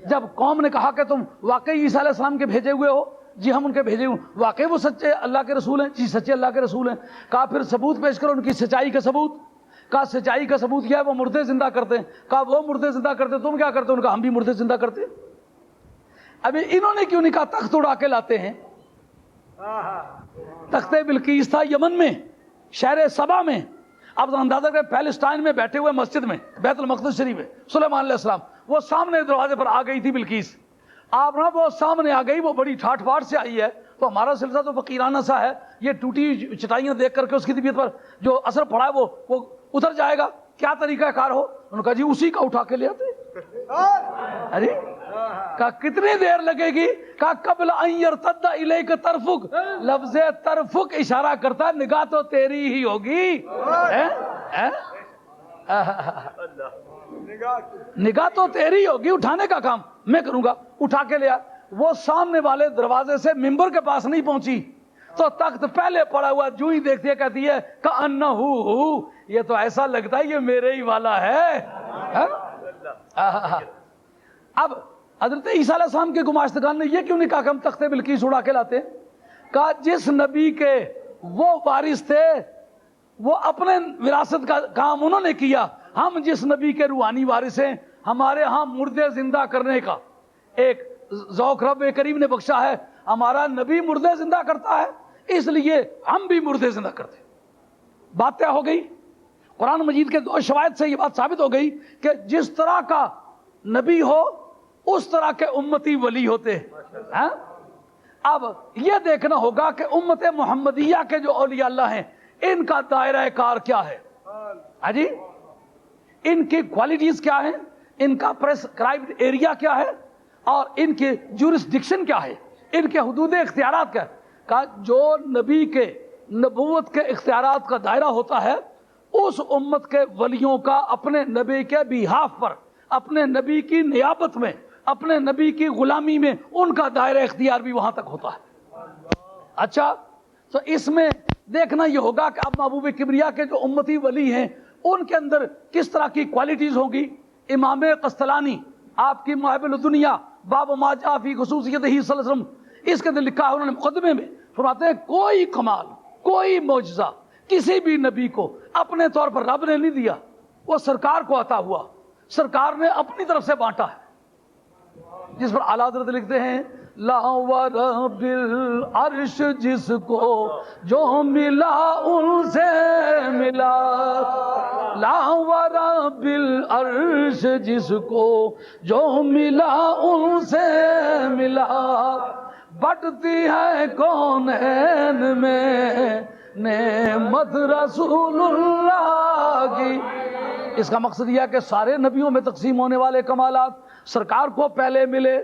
جب قوم نے کہا کہ تم واقعی عیسیٰ علیہ السلام کے بھیجے ہوئے ہو؟ جی ہم ان کے بھیجے ہوئے، واقعی وہ سچے اللہ کے رسول ہیں؟ جی سچے اللہ کے رسول ہیں۔ کہا پھر ثبوت پیش کرو ان کی سچائی کا ثبوت۔ کہا سچائی کا ثبوت کیا ہے؟ وہ مردے زندہ کرتے ہیں۔ کہا وہ مردے زندہ کرتے تم کیا کرتے؟ ان کا ہم بھی مردے زندہ کرتے۔ ابھی انہوں نے کیوں نہیں کہا تخت اڑا کے لاتے ہیں؟ تخت بلقیس تھا یمن میں، شہر سبا میں۔ آپ اندازہ کریں پیلسٹائن میں بیٹھے ہوئے مسجد میں بیت المقدس شریف میں سلیمان علیہ السلام، وہ سامنے دروازے پر آ گئی تھی بلقیس۔ آپ نا وہ سامنے آ گئی، وہ بڑی ٹھاٹ پھاٹ سے آئی ہے، تو ہمارا سلسلہ تو فقیرانہ سا ہے، یہ ٹوٹی چٹائیاں دیکھ کر کے اس کی طبیعت پر جو اثر پڑا ہے وہ اتر جائے گا، کیا طریقہ کار ہو؟ انہوں نے کہا جی اسی کا اٹھا کے لے آتے۔ ارے کہا کتنی دیر لگے گی؟ کہا قبل ان یرتد الیک طرفک، لفظ طرفک اشارہ کرتا ہے نگاہ تو تیری ہی ہوگی، نگاہ تو تیری ہوگی، اٹھانے کا کام میں کروں گا۔ اٹھا کے لیا، وہ سامنے والے دروازے سے ممبر کے پاس نہیں پہنچی تو تخت پہلے پڑا ہوا جو ہی دیکھتی ہے کہتی ہے کأنہ، یہ تو ایسا لگتا ہے یہ میرے ہی والا ہے۔ اب حضرت عیسیٰ علیہ السلام کے گماشتگان نے یہ کیوں نہیں کہا کہ ہم تخت بلقیس اڑا کے لاتے؟ کہا جس نبی کے وہ وارث تھے وہ اپنے وراثت کا کام انہوں نے کیا، ہم جس نبی کے روحانی وارث ہیں ہمارے ہاں مردے زندہ کرنے کا ایک ذوق رب کریم نے بخشا ہے۔ ہمارا نبی مردے زندہ کرتا ہے اس لیے ہم بھی مردے زندہ کرتے۔ بات طے ہو گئی۔ قرآن مجید کے دو شواہد سے یہ بات ثابت ہو گئی کہ جس طرح کا نبی ہو اس طرح کے امتی ولی ہوتے ہیں۔ اب یہ دیکھنا ہوگا کہ امت محمدیہ کے جو اولیاء اللہ ہیں ان کا دائرہ کار کیا ہے، جی ان کی کوالٹیز کیا ہیں، ان کا پریسکرائبڈ ایریا کیا ہے اور ان کی جورسڈکشن کیا ہے، ان کے حدود اختیارات کیا ہے۔ کہ جو نبی کے نبوت کے اختیارات کا دائرہ ہوتا ہے اس امت کے ولیوں کا اپنے نبی کے بیہاف پر، اپنے نبی کی نیابت میں، اپنے نبی کی غلامی میں ان کا دائرہ اختیار بھی وہاں تک ہوتا ہے۔ اچھا تو اس میں دیکھنا یہ ہوگا کہ اب محبوب کبریا کے جو امتی ولی ہیں ان کے اندر کس طرح کی کوالٹیز ہوگی۔ امام قسطلانی آپ کی محب الدنیا باب ما جاء فی خصوصیتہ صلی اللہ علیہ وسلم، اس کے اندر لکھا ہے، انہوں نے مقدمے میں فرماتے ہیں کوئی کمال کوئی معجزہ کسی بھی نبی کو اپنے طور پر رب نے نہیں دیا، وہ سرکار کو عطا ہوا، سرکار نے اپنی طرف سے بانٹا ہے۔ جس پر اعلیٰ حضرت لکھتے ہیں لا ورب العرش جس کو جو ملا ان سے ملا، لا ورب العرش جس کو جو ملا ان سے ملا، بٹتی ہے کونین میں نعمت رسول اللہ کی۔ اس کا مقصد یہ ہے کہ سارے نبیوں میں تقسیم ہونے والے کمالات سرکار کو پہلے ملے۔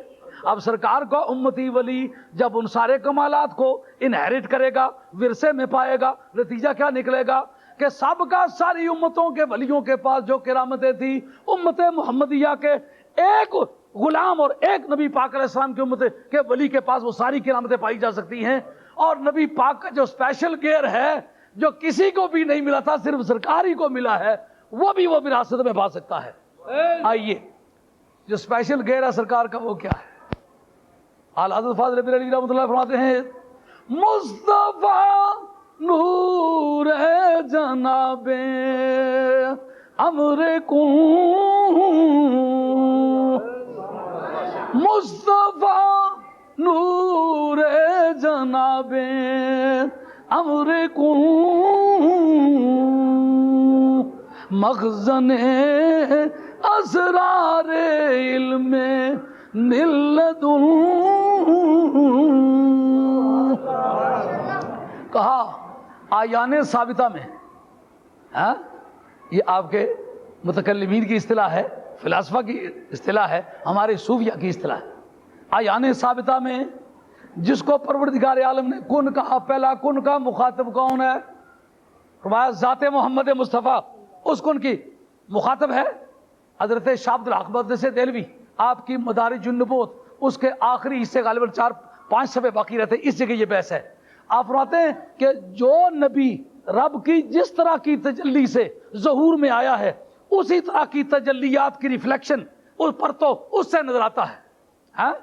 اب سرکار کو امتی ولی جب ان سارے کمالات کو انہیرٹ کرے گا، ورثے میں پائے گا، نتیجہ کیا نکلے گا کہ سب کا ساری امتوں کے ولیوں کے پاس جو کرامتیں تھی امت محمدیہ کے ایک غلام اور ایک نبی پاک علیہ السلام کی امت کے ولی کے پاس وہ ساری کرامتیں پائی جا سکتی ہیں۔ اور نبی پاک کا جو اسپیشل گیئر ہے جو کسی کو بھی نہیں ملا تھا صرف سرکار ہی کو ملا ہے، وہ بھی وہ وراثت میں پا سکتا ہے۔ آئیے جو اسپیشل گیئر ہے سرکار کا وہ کیا ہے؟ اعلیٰ حضرت فاضل بریلوی رحمۃ اللہ فرماتے ہیں مصطفیٰ نور ہے جناب امر کن، مصطفیٰ نور ہے جناب امر کن، مخزن اسرار علم نلدن۔ کہا آیان ثابتہ میں، ہاں یہ آپ کے متکلمین کی اصطلاح ہے، فلاسفہ کی اصطلاح ہے، ہمارے صوفیہ کی اصطلاح ہے۔ آیان ثابتہ میں جس کو پروردگار عالم نے کن کہا، پہلا کن کا مخاطب کون ہے؟ فرمایا ذات محمد مصطفیٰ، اس کن کی مخاطب ہے حضرت شاہ عبد الحق مقدس دہلوی، آپ کی مدارج النبوت، اس کے آخری حصے غالباً 4-5 صفحے باقی رہتے، اس جگہ یہ بحث ہے۔ آپ فرماتے ہیں کہ جو نبی رب کی جس طرح کی تجلی سے ظہور میں آیا ہے، اسی طرح کی تجلیات کی ریفلیکشن اس پر تو اس سے نظر آتا ہے، ہاں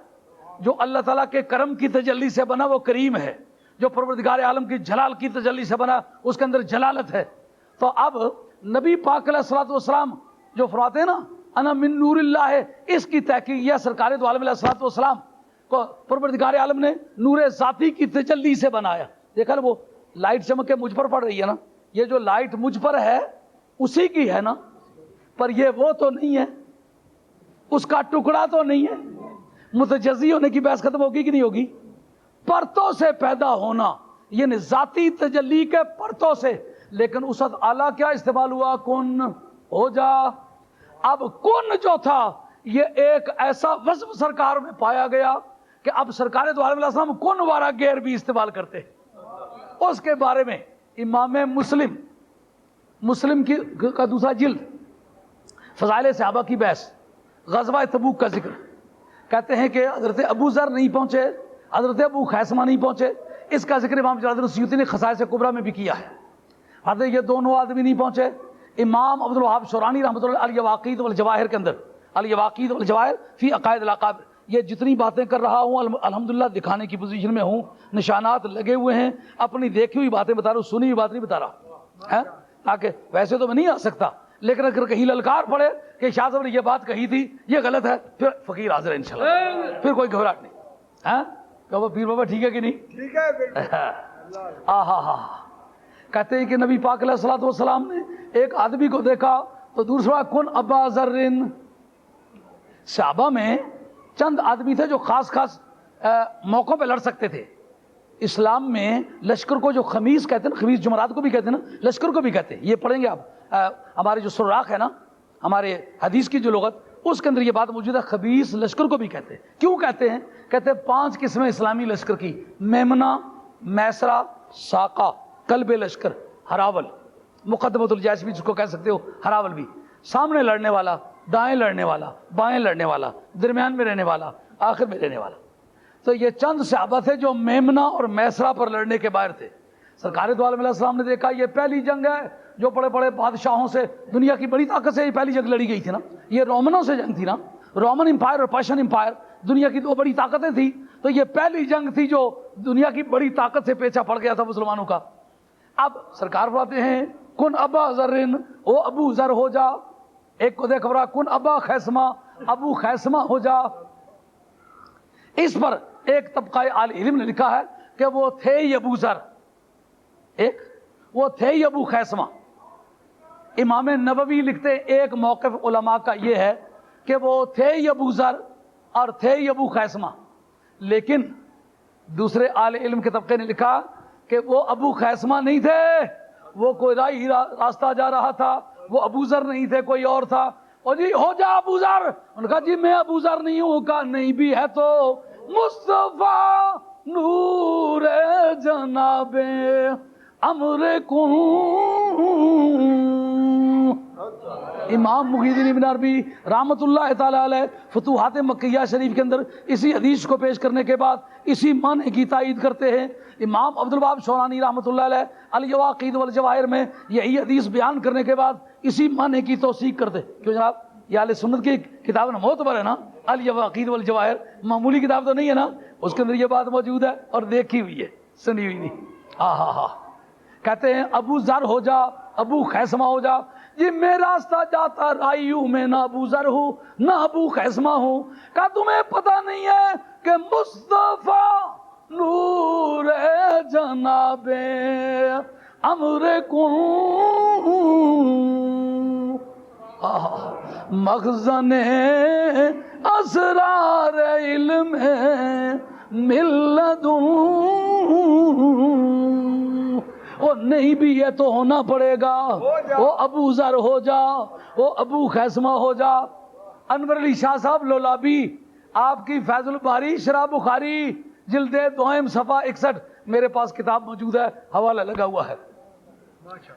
جو اللہ تعالیٰ کے کرم کی تجلی سے بنا وہ کریم ہے، جو پروردگار عالم کی جلال کی تجلی سے بنا اس کے اندر جلالت ہے۔ تو اب نبی پاک علیہ الصلوۃ والسلام جو فرماتے ہیں نا انا من نور اللہ ہے، اس کی تحقیق یہ سرکار دو عالم علیہ الصلوۃ والسلام کو پروردگار عالم نے نور ذاتی کی تجلی سے بنایا۔ دیکھا نا وہ لائٹ چمک کے مجھ پر پڑ رہی ہے نا، یہ جو لائٹ مجھ پر ہے اسی کی ہے نا، پر یہ وہ تو نہیں ہے، اس کا ٹکڑا تو نہیں ہے۔ متجزی ہونے کی بحث ختم ہوگی کہ نہیں ہوگی؟ پرتوں سے پیدا ہونا، یعنی ذاتی تجلی کے پرتوں سے، لیکن اس وقت اعلیٰ کیا استعمال ہوا؟ کن ہو جا۔ اب کن جو تھا یہ ایک ایسا وصف سرکار میں پایا گیا کہ اب سرکار دو عالم علیہ السلام کن وارا غیر بھی استعمال کرتے۔ اس کے بارے میں امام مسلم کا دوسرا جلد، فضائل صحابہ کی بحث، غزوہ تبوک کا ذکر، کہتے ہیں کہ حضرت ابو ذر نہیں پہنچے، حضرت ابو خیثمہ نہیں پہنچے۔ اس کا ذکر امام جلال الدین السیوطی نے خصائص کبریٰ میں بھی کیا ہے۔ حضرت یہ دونوں آدمی نہیں پہنچے۔ امام عبد الوہاب شورانی رحمۃ اللہ علیہ الیواقید والجواہر کے اندر، الیواقید والجواہر فی عقائد الاقابر، یہ جتنی باتیں کر رہا ہوں الحمدللہ دکھانے کی پوزیشن میں ہوں، نشانات لگے ہوئے ہیں، اپنی دیکھی ہوئی باتیں بتا رہا ہوں، سنی ہوئی بات نہیں بتا رہا ہے، تاکہ ویسے تو میں نہیں آ سکتا، لیکن اگر کہیں للکار پڑے کہ شاہ صاحب نے یہ بات کہی تھی یہ غلط ہے، پھر فقیر حاضر ہے انشاءاللہ، پھر کوئی گھبراہٹ نہیں، ہاں کہ پیر بابا ٹھیک ہے کہ نہیں؟ ٹھیک ہے بالکل۔ ہاں کہتے ہیں کہ نبی پاک علیہ الصلوۃ والسلام نے ایک آدمی کو دیکھا تو دوسرا کن ابا ذر۔ صحابہ میں چند آدمی تھے جو خاص موقعوں پہ لڑ سکتے تھے۔ اسلام میں لشکر کو جو خمیس کہتے ہیں نا، خمیس جمعرات کو بھی کہتے ہیں نا، لشکر کو بھی کہتے ہیں، یہ پڑھیں گے آپ ہمارے جو سراخ ہے نا، ہمارے حدیث کی جو لغت، اس کے اندر یہ بات موجود ہے، خبیث لشکر کو بھی کہتے ہیں۔ کیوں کہتے ہیں؟ کہتے ہیں 5 قسمیں اسلامی لشکر کی، میمنہ، میسرہ، ساقہ، قلب لشکر، ہراول، مقدمۃ الجیش بھی جس کو کہہ سکتے ہو، ہراول بھی، سامنے لڑنے والا، دائیں لڑنے والا، بائیں لڑنے والا، درمیان میں رہنے والا، آخر میں رہنے والا۔ تو یہ چند صحابہ تھے جو میمنہ اور میسرہ پر لڑنے کے باہر تھے۔ سرکار دو عالم علیہ السلام نے دیکھا یہ پہلی جنگ ہے جو بڑے بڑے بادشاہوں سے، دنیا کی بڑی طاقت سے یہ پہلی جنگ لڑی گئی تھی نا، یہ رومنوں سے جنگ تھی نا، رومن امپائر اور پرشین امپائر دنیا کی 2 بڑی طاقتیں تھیں، تو یہ پہلی جنگ تھی جو دنیا کی بڑی طاقت سے پیچھا پڑ گیا تھا مسلمانوں کا۔ اب سرکار فرماتے ہیں کن ابا ذر، او ابو ذر ہو جا۔ ایک کو دیکھ رہا کن ابا خیثمہ، ابو خیثمہ ہو جا۔ اس پر ایک طبقہ اہل علم نے لکھا ہے کہ وہ تھے ہی ابو ذر، ایک وہ تھے ہی ابو خیثمہ۔ امام نووی لکھتے ایک موقف علماء کا یہ ہے کہ وہ تھے ہی ابو ذر اور تھے ہی ابو خیثمہ، لیکن دوسرے اہل علم کے طبقے نے لکھا کہ وہ ابو خیثمہ نہیں تھے، وہ کوئی راہی راستہ جا رہا تھا، وہ ابو ذر نہیں تھے، کوئی اور تھا۔ اور جی ہو جا ابو ذر، انہوں نے کہا جی میں ابو ذر نہیں ہوں، کہا نہیں بھی ہے تو مصطفیٰ نور جناب امر کن۔ امام محی الدین ابن عربی رحمۃ اللہ تعالی علیہ فتوحات مکیہ شریف کے اندر اسی حدیث کو پیش کرنے کے بعد اسی معنی کی تائید کرتے ہیں۔ امام عبد الوہاب شورانی رحمۃ اللہ علیہ الیواقید والجواہر میں یہی حدیث بیان کرنے کے بعد اسی معنی کی توثیق کرتے۔ کیوں جناب؟ یہ اہل سنت کی کتاب نا، معتبر ہے نا، الیواقید والجواہر، معمولی کتاب تو نہیں ہے نا، اس کے اندر یہ بات موجود ہے اور دیکھی ہوئی ہے، سنی ہوئی نہیں۔ کہتے ہیں ابو ذر ہو جا، ابو خیثمہ ہو جا۔ جی میں راستہ جاتا رائی ہوں، میں نہ ابو ذر ہوں نہ ابو خیثمہ ہوں۔ کہا تمہیں پتہ نہیں ہے کہ مصطفیٰ نور جناب امر کن، مخزن اسرار علم ملدن، وہ نہیں بھی ہے تو ہونا پڑے گا، وہ ابو ذر ہو جا، وہ ابو خیسمہ ہو جا۔ انور علی شاہ صاحب لولابی، آپ کی فیض الباری شرح بخاری جلد دوئم صفحہ 61 میرے پاس کتاب موجود ہے، حوالہ لگا ہوا ہے۔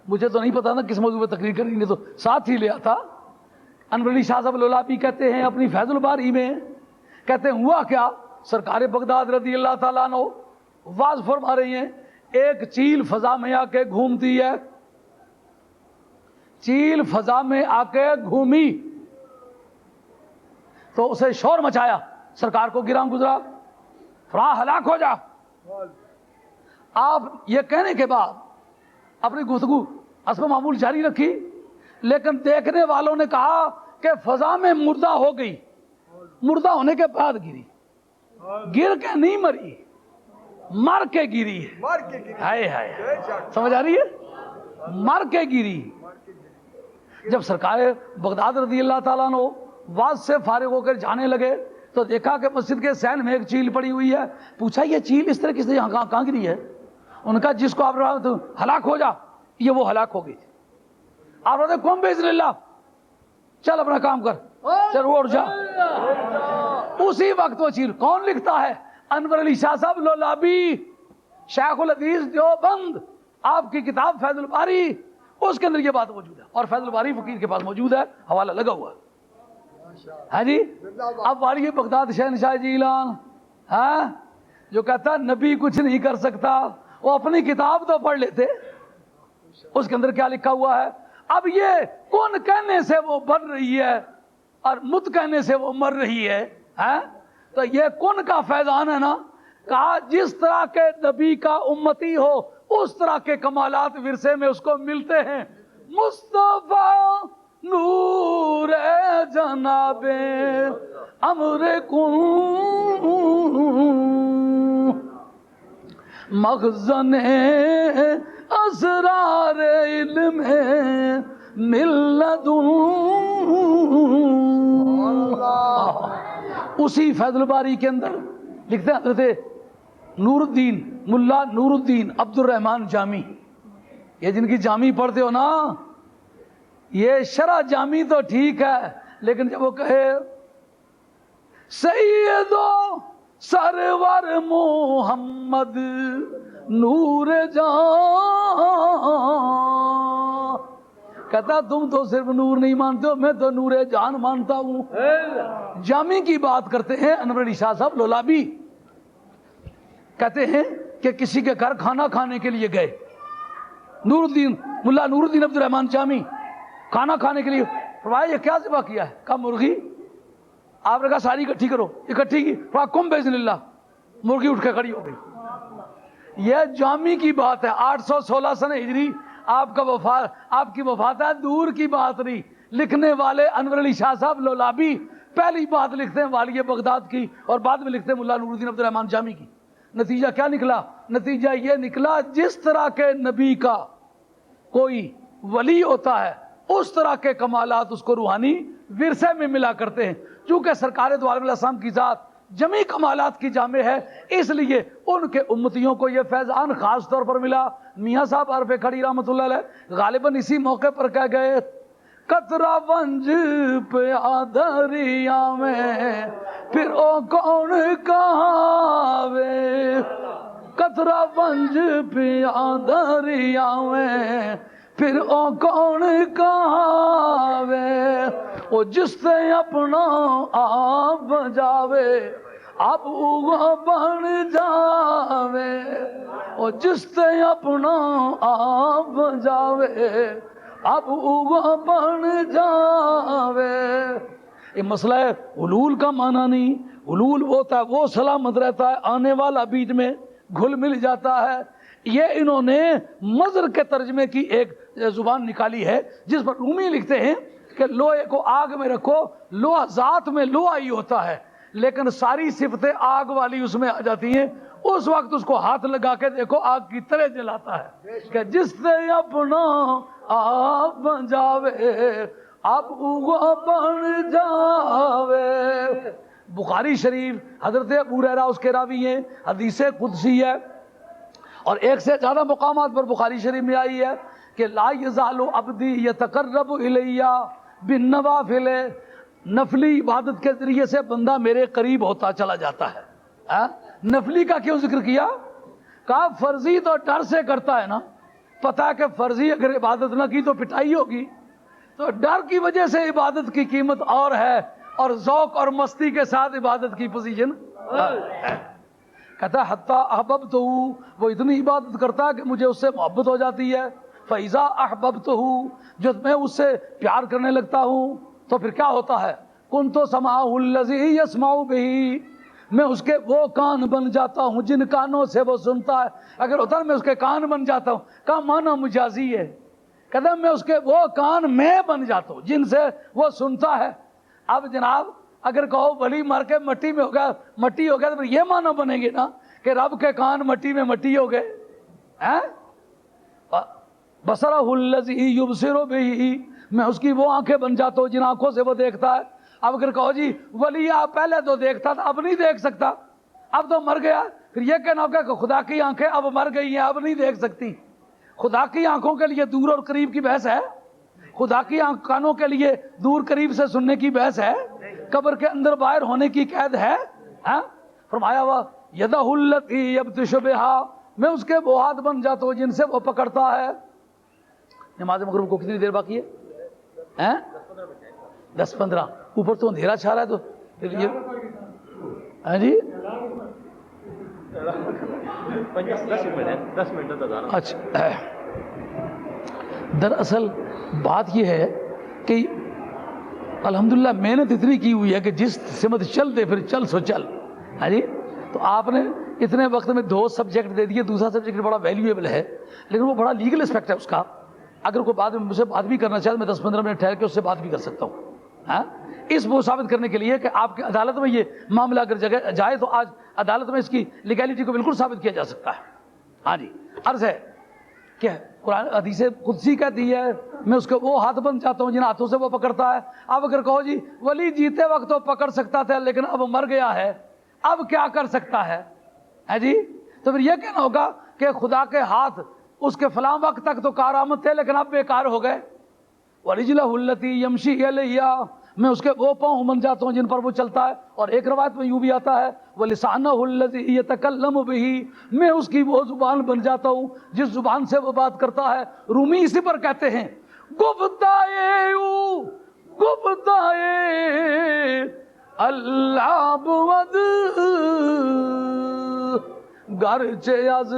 مجھے تو نہیں پتا نا کس موضوع پہ تقریر کریں گے، تو ساتھ ہی لیا تھا۔ انور علی شاہ صاحب لولابی کہتے ہیں اپنی فیض الباری میں، کہتے ہیں ہوا کیا، سرکار بغداد رضی اللہ تعالیٰ عنہ واز فرما رہی ہیں، ایک چیل فضا میں آ کے گھومتی ہے، چیل فضا میں آ کے گھومی تو اسے شور مچایا، سرکار کو گراں گزرا، فلاں ہلاک ہو جا۔ آپ یہ کہنے کے بعد اپنی گفتگو حسب معمول جاری رکھی، لیکن دیکھنے والوں نے کہا کہ فضا میں مردہ ہو گئی، مردہ ہونے کے بعد گری، گر کے نہیں مری، مر کے گری ہے۔ ہائے ہائے، سمجھ آ رہی ہے؟ مر کے گری۔ جب سرکار بغداد رضی اللہ تعالیٰ عنہ واز سے فارغ ہو کر جانے لگے تو دیکھا کہ مسجد کے سین میں ایک چیل پڑی ہوئی ہے۔ پوچھا یہ چیل اس طرح کس نے کہاں گری ہے؟ ان کا جس کو آپ ہلاک ہو جا، یہ وہ ہلاک ہو گئی۔ آپ نے کون باذن اللہ، چل اپنا کام کر، چل اٹھ جا۔ اسی وقت وہ چیل کون لکھتا ہے؟ انور علی شاہ صاحب لولابی، شیخ الحدیث دیوبند، آپ کی کتاب فیض الباری، اس کے اندر یہ بات موجود ہے، اور فیض الباری فقیر کے پاس موجود ہے، حوالہ لگا ہوا ہے۔ ہاں جی، اب والی بغداد شہنشاہ جیلان، ہاں، جو کہتا نبی کچھ نہیں کر سکتا، وہ اپنی کتاب تو پڑھ لیتے، اس کے اندر کیا لکھا ہوا ہے۔ اب یہ کن کہنے سے وہ بن رہی ہے اور مت کہنے سے وہ مر رہی ہے، ہاں، تو یہ کن کا فیضان ہے نا۔ کہا جس طرح کے نبی کا امتی ہو اس طرح کے کمالات ورثے میں اس کو ملتے ہیں۔ مصطفیٰ نور جناب امر کن مخزن اسرار علم ملت۔ اسی فیض الباری کے اندر لکھتے ہیں حضرت نور الدین، ملا نور الدین عبد الرحمن جامی، یہ جن کی جامی پڑھتے ہو نا، یہ شرح جامی تو ٹھیک ہے، لیکن جب وہ کہے سید و سرور محمد نور جان، کہتا تم تو صرف نور نہیں مانتے ہو، میں تو نور جان مانتا ہوں۔ جامی کی بات کرتے ہیں انور علی شاہ صاحب لولابی، کہتے ہیں کہ کسی کے گھر کھانا کھانے کے لیے گئے، نور الدین ملا نور الدین عبد الرحمن جامی کھانا کھانے کے لیے، فرمایا یہ کیا ذبح کیا ہے؟ کہا مرغی۔ آپ نے کہا ساری اکٹھی کرو، اکٹھی کی، فرمایا کم باذن اللہ، مرغی اٹھ کے کھڑی ہو گئی۔ یہ جامی کی بات ہے، 816 سنہ ہجری آپ کا وفات، آپ کی وفات ہے، دور کی بات نہیں۔ لکھنے والے انور علی شاہ صاحب لولابی پہلی بات لکھتے ہیں والی بغداد کی، اور بعد میں لکھتے ہیں ملا نور الدین عبد الرحمن جامی کی۔ نتیجہ کیا نکلا؟ نتیجہ یہ نکلا جس طرح کے نبی کا کوئی ولی ہوتا ہے اس طرح کے کمالات اس کو روحانی ورثے میں ملا کرتے ہیں۔ چونکہ سرکار دو عالم علیہ السلام کی ذات جمی کمالات کی جامع ہے، اس لیے ان کے امتیوں کو یہ فیضان خاص طور پر ملا۔ میاں صاحب عرف کھڑی رحمۃ اللہ علیہ غالباً اسی موقع پر کہہ گئے، قطرہ ونج پہ دریا میں پھر او کون کہاں وے، قطرہ ونج پہ دریا میں پھر او کون کہاں وے، او جس سے اپنا آپ جاوے اب اوگا بن جاوے، او جس سے اپنا آپ جاوے اب اوگا بن جاوے۔ یہ مسئلہ ہے حلول کا معنی نہیں، حلول ہوتا ہے وہ سلامت رہتا ہے، آنے والا بیچ میں گھل مل جاتا ہے۔ یہ انہوں نے مضر کے ترجمے کی ایک زبان نکالی ہے جس پر رومی لکھتے ہیں کہ لوہے کو آگ میں رکھو، لوہا ذات میں لوہا ہی ہوتا ہے لیکن ساری صفتیں آگ والی اس میں آ جاتی ہیں، اس وقت اس کو ہاتھ لگا کے دیکھو آگ کی طرح جلاتا ہے کہ جس سے اپنا آپ بن جاوے اب اوگا بن جاوے۔ بخاری شریف حضرت ابو ہریرہ اس کے راوی ہیں، حدیث قدسی ہے، اور ایک سے زیادہ مقامات پر بخاری شریف میں آئی ہے کہ لا یزال عبدی یتقرب الی بالنوافل، نفلی عبادت کے ذریعے سے بندہ میرے قریب ہوتا چلا جاتا ہے۔ نفلی کا کیوں ذکر کیا؟ کہا فرضی تو ڈر سے کرتا ہے نا، پتا کہ فرضی اگر عبادت نہ کی تو پٹائی ہوگی، تو ڈر کی وجہ سے عبادت کی قیمت اور ہے، اور ذوق اور مستی کے ساتھ عبادت کی پوزیشن ہے۔ کہتا ہے حتی احببتہ، وہ اتنی عبادت کرتا ہے کہ مجھے اس سے محبت ہو جاتی ہے۔ فَإِذَا أَحْبَبْتُهُ، جب میں اس سے پیار کرنے لگتا ہوں تو پھر کیا ہوتا ہے؟ كُنْتُ سَمْعَهُ الَّذِي يَسْمَعُ بِهِ، میں اس کے وہ کان بن جاتا ہوں جن کانوں سے وہ سنتا ہے۔ اگر ہوتا ہے میں اس کے کان بن جاتا ہوں، کا معنی مجازی ہے، کہتا ہے میں اس کے وہ کان میں بن جاتا ہوں جن سے وہ سنتا ہے۔ اب جناب اگر کہو ولی مر کے مٹی میں ہو گیا، مٹی ہو گیا، تو پھر یہ معنی بنے گی نا کہ رب کے کان مٹی میں مٹی ہو گئے۔ بصرہ الذی یبصر بہ، میں اس کی وہ آنکھیں بن جاتا ہوں جن آنکھوں سے وہ دیکھتا ہے۔ اب اگر کہو جی ولی آپ پہلے تو دیکھتا تھا اب نہیں دیکھ سکتا، اب تو مر گیا، پھر یہ کہنا ہوگا کہ خدا کی آنکھیں اب مر گئی ہیں اب نہیں دیکھ سکتی۔ خدا کی آنکھوں کے لیے دور اور قریب کی بحث ہے، خدا کی کانوں کے لیے دور قریب سے سننے کی بحث ہے، قبر کے اندر باہر ہونے کی قید ہے۔ فرمایا ہوا یدہ التی یبطش بہا، میں اس کے وہ ہاتھ بن جاتا ہوں جن سے وہ پکڑتا ہے۔ نماز مغرب کو کتنی دیر باقی ہے؟ 10-15۔ اوپر تو اندھیرا چھا رہا ہے تو پھر یہ جی 10 منٹ۔ اچھا، دراصل بات یہ ہے کہ الحمدللہ محنت اتنی کی ہوئی ہے کہ جس سمت چل دے پھر چل سو چل۔ ہاں جی، تو آپ نے اتنے وقت میں 2 سبجیکٹ دے دیے، دوسرا سبجیکٹ بڑا ویلیویبل ہے لیکن وہ بڑا لیگل اسپیکٹ ہے اس کا۔ اگر کوئی بعد میں مجھ سے بات بھی کرنا چاہے میں 10-15 منٹ ٹھہر کے اس سے بات بھی کر سکتا ہوں۔ اس وہ ثابت کرنے کے لیے کہ آپ کی عدالت میں یہ معاملہ اگر جگہ جائے تو آج عدالت میں اس کی لیگیلٹی کو بالکل ثابت کیا جا سکتا ہے۔ ہاں جی، عرض ہے کہ قرآن حدیث قدسی کہتی ہے میں اس کے وہ ہاتھ بن جاتا ہوں جن ہاتھوں سے وہ پکڑتا ہے۔ اب اگر کہو جی ولی جیتے وقت تو پکڑ سکتا تھا لیکن اب مر گیا ہے، اب کیا کر سکتا ہے جی؟ تو پھر یہ کہنا ہوگا کہ خدا کے ہاتھ اس کے فلاں وقت تک تو کارآمد تھے لیکن اب بیکار ہو گئے۔ وَرِجْلَهُ الَّتِي يَمْشِي عَلَيْهَا، میں اس کے وہ پاؤں بن جاتا ہوں جن پر وہ چلتا ہے۔ اور ایک روایت میں یوں بھی آتا ہے وَلِسَانَهُ الَّذِي يَتَكَلَّمُ بِهِ، میں اس کی وہ زبان بن جاتا ہوں جس زبان سے وہ بات کرتا ہے۔ رومی اسی پر کہتے ہیں گفتائے اللہ بود گرچہ از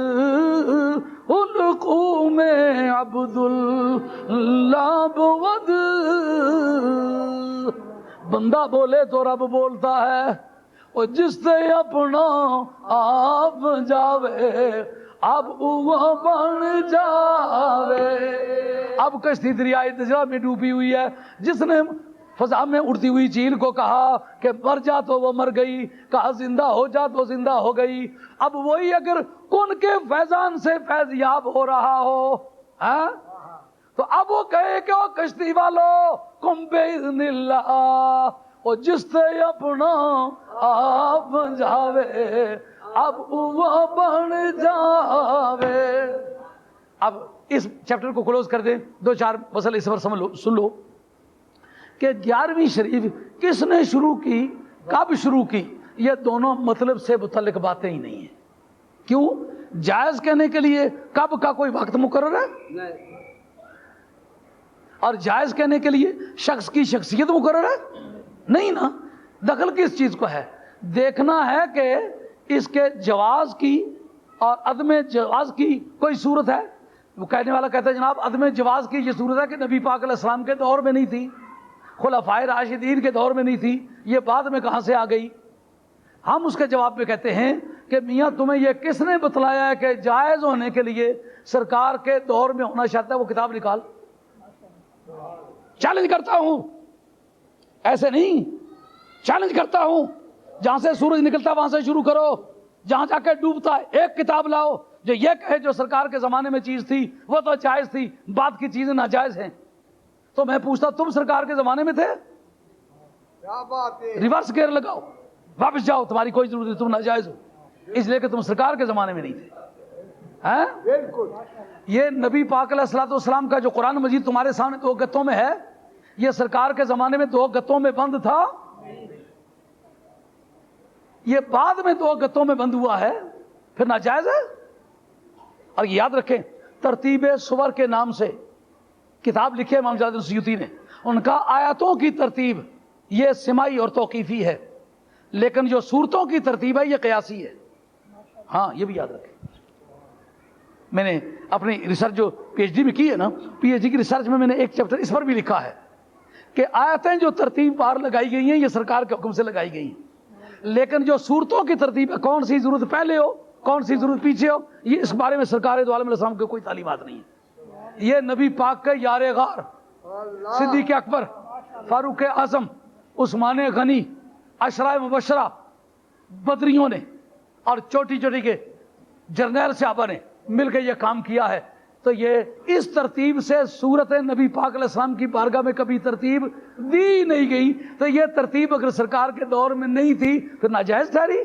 حلقوم عبداللہ بود، بندہ بولے تو رب بولتا ہے، اور جس سے اپنا آپ جاوے اب وہ بن جاوے۔ اب کشتی دریائے دجلہ میں ڈوبی ہوئی ہے، جس نے فضا میں اڑتی ہوئی چیل کو کہا کہ مر جا تو وہ مر گئی، کہا زندہ ہو جا تو زندہ ہو گئی۔ اب وہی اگر کن کے فیضان سے فیض یاب ہو رہا ہو تو اب وہ کہے کہ وہ کشتی والو کم باذن اللہ، اور جس سے اپنا آپ جاوے اب وہ بن جاوے۔ اب اس چیپٹر کو کلوز کر دیں، 2-4 مسئلے اس پر سن لو کہ 11ویں شریف کس نے شروع کی، کب شروع کی، یہ دونوں مطلب سے متعلق باتیں ہی نہیں ہیں۔ کیوں؟ جائز کہنے کے لیے کب کا کوئی وقت مقرر ہے؟ اور جائز کہنے کے لیے شخص کی شخصیت مقرر ہے؟ نہیں نا۔ دخل کس چیز کو ہے؟ دیکھنا ہے کہ اس کے جواز کی اور عدم جواز کی کوئی صورت ہے۔ وہ کہنے والا کہتا ہے جناب عدم جواز کی یہ صورت ہے کہ نبی پاک علیہ السلام کے دور میں نہیں تھی، خلفائے راشدین کے دور میں نہیں تھی، یہ بعد میں کہاں سے آ گئی؟ ہم اس کے جواب میں کہتے ہیں کہ میاں تمہیں یہ کس نے بتلایا ہے کہ جائز ہونے کے لیے سرکار کے دور میں ہونا شرط ہے؟ وہ کتاب نکال، چیلنج کرتا ہوں، ایسے نہیں، چیلنج کرتا ہوں، جہاں سے سورج نکلتا وہاں سے شروع کرو، جہاں جا کے ڈوبتا ہے ایک کتاب لاؤ جو یہ کہے جو سرکار کے زمانے میں چیز تھی وہ تو جائز تھی، بعد کی چیزیں ناجائز ہیں۔ تو میں پوچھتا تم سرکار کے زمانے میں تھے؟ ریورس گیئر لگاؤ، واپس جاؤ، تمہاری کوئی ضرورت نہیں، تم ناجائز ہو، اس لیے کہ تم سرکار کے زمانے میں نہیں تھے۔ ہیں؟ بالکل یہ نبی پاک علیہ الصلوۃ والسلام کا جو قرآن مجید تمہارے سامنے 2 گتوں میں ہے، یہ سرکار کے زمانے میں 2 گتوں میں بند تھا، یہ بعد میں 2 گتوں میں بند ہوا ہے، پھر ناجائز ہے؟ اور یاد رکھیں ترتیب سور کے نام سے کتاب لکھی ہے امام جلال الدین سیوطی نے، ان کا آیاتوں کی ترتیب یہ سماعی اور توقیفی ہے، لیکن جو صورتوں کی ترتیب ہے یہ قیاسی ہے۔ ہاں یہ بھی یاد رکھیں۔ میں نے اپنی ریسرچ جو پی ایچ ڈی میں کی ہے نا، پی ایچ ڈی کی ریسرچ میں نے ایک چیپٹر اس پر بھی لکھا ہے کہ آیتیں جو ترتیب بار لگائی گئی ہیں یہ سرکار کے حکم سے لگائی گئی ہیں، لیکن جو صورتوں کی ترتیب ہے، کون سی ضرورت پہلے ہو کون سی ضرورت پیچھے ہو، یہ اس بارے میں سرکار دو عالم علیہ السلام کی کوئی تعلیمات نہیں ہے۔ یہ نبی پاک کے یار غار صدیق اکبر، فاروق اعظم، عثمان غنی، عشرہ مبشرہ بدریوں نے اور چھوٹی چھوٹی کے جرنیل صحابہ نے مل کے یہ کام کیا ہے۔ تو یہ اس ترتیب سے صورت نبی پاک علیہ السلام کی بارگاہ میں کبھی ترتیب دی نہیں گئی، تو یہ ترتیب اگر سرکار کے دور میں نہیں تھی پھر ناجائز ٹھہری۔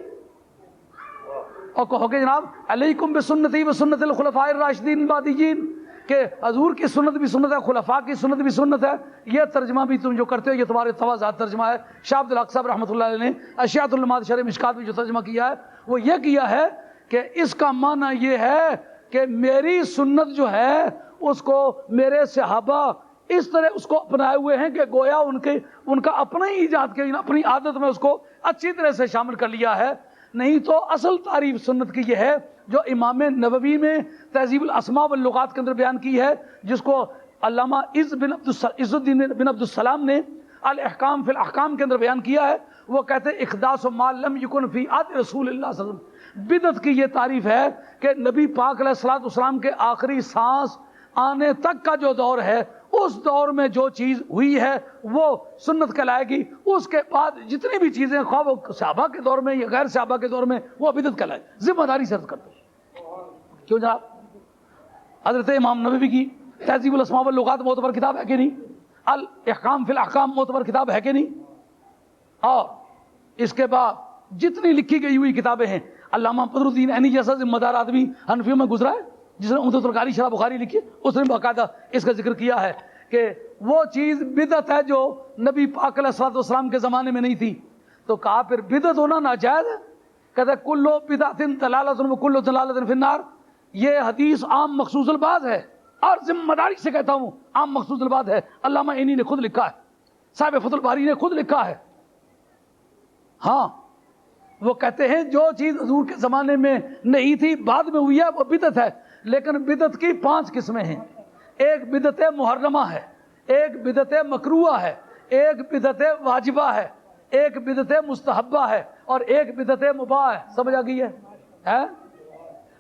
اور کہو گے جناب علیکم بسنتی وسنت الخلفاء الراشدین البادیین، کہ حضور کی سنت بھی سنت ہے، خلفاء کی سنت بھی سنت ہے، یہ ترجمہ بھی تم جو کرتے ہو یہ تمہارے توازات ترجمہ ہے۔ شاہ عبد الحق صاحب رحمۃ اللہ علیہ نے اشیاۃ المعاد شرح مشکات میں جو ترجمہ کیا ہے وہ یہ کیا ہے کہ اس کا معنی یہ ہے کہ میری سنت جو ہے اس کو میرے صحابہ اس طرح اس کو اپنائے ہوئے ہیں کہ گویا ان کا اپنا ہی ایجاد کے اپنی عادت میں اس کو اچھی طرح سے شامل کر لیا ہے۔ نہیں تو اصل تعریف سنت کی یہ ہے جو امام نووی میں تہذیب الاسماء واللغات کے اندر بیان کی ہے، جس کو علامہ عز الدین بن عبد السلام نے الاحکام فی الاحکام کے اندر بیان کیا ہے۔ وہ کہتے ہیں احداث ما لم یکن فی عہد رسول اللہ صلی اللہ علیہ وسلم، بدعت کی یہ تعریف ہے کہ نبی پاک علیہ الصلوۃ والسلام کے آخری سانس آنے تک کا جو دور ہے اس دور میں جو چیز ہوئی ہے وہ سنت کہلائے گی، اس کے بعد جتنی بھی چیزیں خواہ وہ صحابہ کے دور میں یا غیر صحابہ کے دور میں وہ بدعت کہلائے، ذمہ داری سے عرض کرتے ہیں۔ کیوں جناب؟ حضرت امام نووی کی تہذیب الاسماء واللغات معتبر کتاب ہے کہ نہیں؟ الاحکام فی الاحکام معتبر کتاب ہے کہ نہیں؟ اور اس کے بعد جتنی لکھی گئی ہوئی کتابیں ہیں، علامہ بدر الدین عینی جیسا ذمہ دار آدمی حنفیوں میں گزرا ہے جس نے عمدۃ القاری شرح بخاری لکھی، اس نے باقاعدہ اس کا ذکر کیا ہے کہ وہ چیز بدعت ہے جو نبی پاک علیہ الصلوۃ والسلام کے زمانے میں نہیں تھی۔ تو کہا پھر بدعت ہونا ناجائز ہے؟ کہتے کل بدعت ضلالۃ وکل ضلالۃ فی النار۔ یہ حدیث عام مخصوص الباز ہے، اور ذمہ داری سے کہتا ہوں عام مخصوص الباز ہے، علامہ عینی نے خود لکھا ہے، صاحب فتح الباری نے خود لکھا ہے۔ ہاں وہ کہتے ہیں جو چیز حضور کے زمانے میں نہیں تھی بعد میں ہوئی ہے وہ بدعت ہے، لیکن بدعت کی 5 قسمیں ہیں۔ ایک بدعت محرمہ ہے، ایک بدعت مکروہ ہے، ایک بدعت واجبہ ہے، ایک بدعت مستحبہ ہے، اور ایک بدعت مباح ہے۔ سمجھ آ گئی ہے؟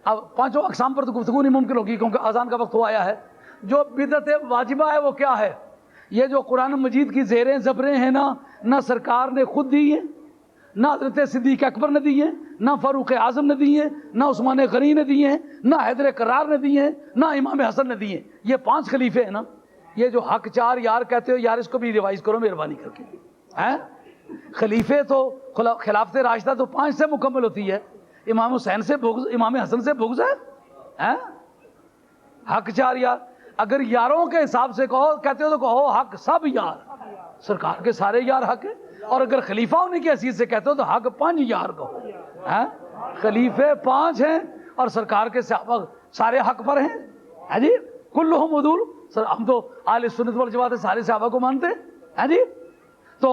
اب 5 اقسام پر تو گفتگو نہیں ممکن ہوگی کیونکہ اذان کا وقت ہو آیا ہے۔ جو بدعت واجبہ ہے وہ کیا ہے؟ یہ جو قرآن مجید کی زیریں زبریں ہیں نہ سرکار نے خود دی ہیں، نہ حضرت صدیق اکبر نے دی ہیں، نہ فاروق اعظم نے دی ہیں، نہ عثمان غنی نے دی ہیں، نہ حیدر کرار نے دی ہیں، نہ امام حسن نے دی ہیں۔ یہ 5 خلیفے ہیں نا، یہ جو حق 4 یار کہتے ہو یار اس کو بھی ریوائز کرو مہربانی کر کے۔ خلیفے تو خلافت راشدہ تو 5 سے مکمل ہوتی ہے، امام حسین سے بغض، امام حسن سے بغض ہے؟ حق 4 یار، اگر یاروں کے حساب سے کہو کہتے ہو تو کہو حق سب یار، سرکار کے سارے یار حق ہے، اور اگر خلیفہ ہونے کی حیثیت سے کہتے ہو تو حق 5 یار کہو۔ خلیفے 5 ہیں اور سرکار کے صحابہ سارے حق پر ہیں۔ جی کلہم عدول، سر ہم تو اہل سنت والجماعت سارے صحابہ کو مانتے ہیں جی۔ تو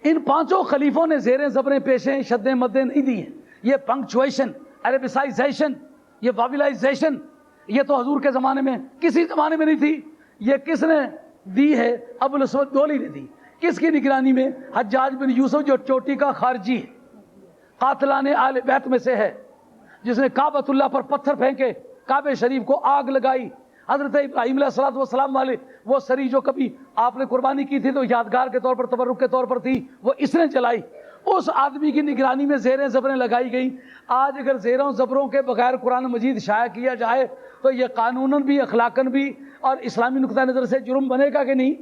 ان 5 خلیفوں نے زیریں زبریں پیشیں شدیں مدیں نہیں دی ہیں۔ یہ پنکچویشن، عربسائزیشن، یہ واویلائزیشن، یہ تو حضور کے زمانے میں کسی زمانے میں نہیں تھی۔ یہ کس نے دی ہے؟ ابو الاسود دولی نے دی۔ کس کی نگرانی میں؟ حجاج بن یوسف جو چوٹی کا خارجی ہے، قاتلان آل بیت میں سے ہے، جس نے کعبۃ اللہ پر پتھر پھینکے، کعبہ شریف کو آگ لگائی۔ حضرت ابراہیم علیہ السلام والے وہ سری جو کبھی آپ نے قربانی کی تھی تو یادگار کے طور پر تبرک کے طور پر تھی، وہ اس نے جلائی۔ اس آدمی کی نگرانی میں زیریں زبریں لگائی گئیں۔ آج اگر زیروں زبروں کے بغیر قرآن مجید شائع کیا جائے تو یہ قانوناً بھی اخلاقاً بھی اور اسلامی نقطہ نظر سے جرم بنے گا کہ نہیں؟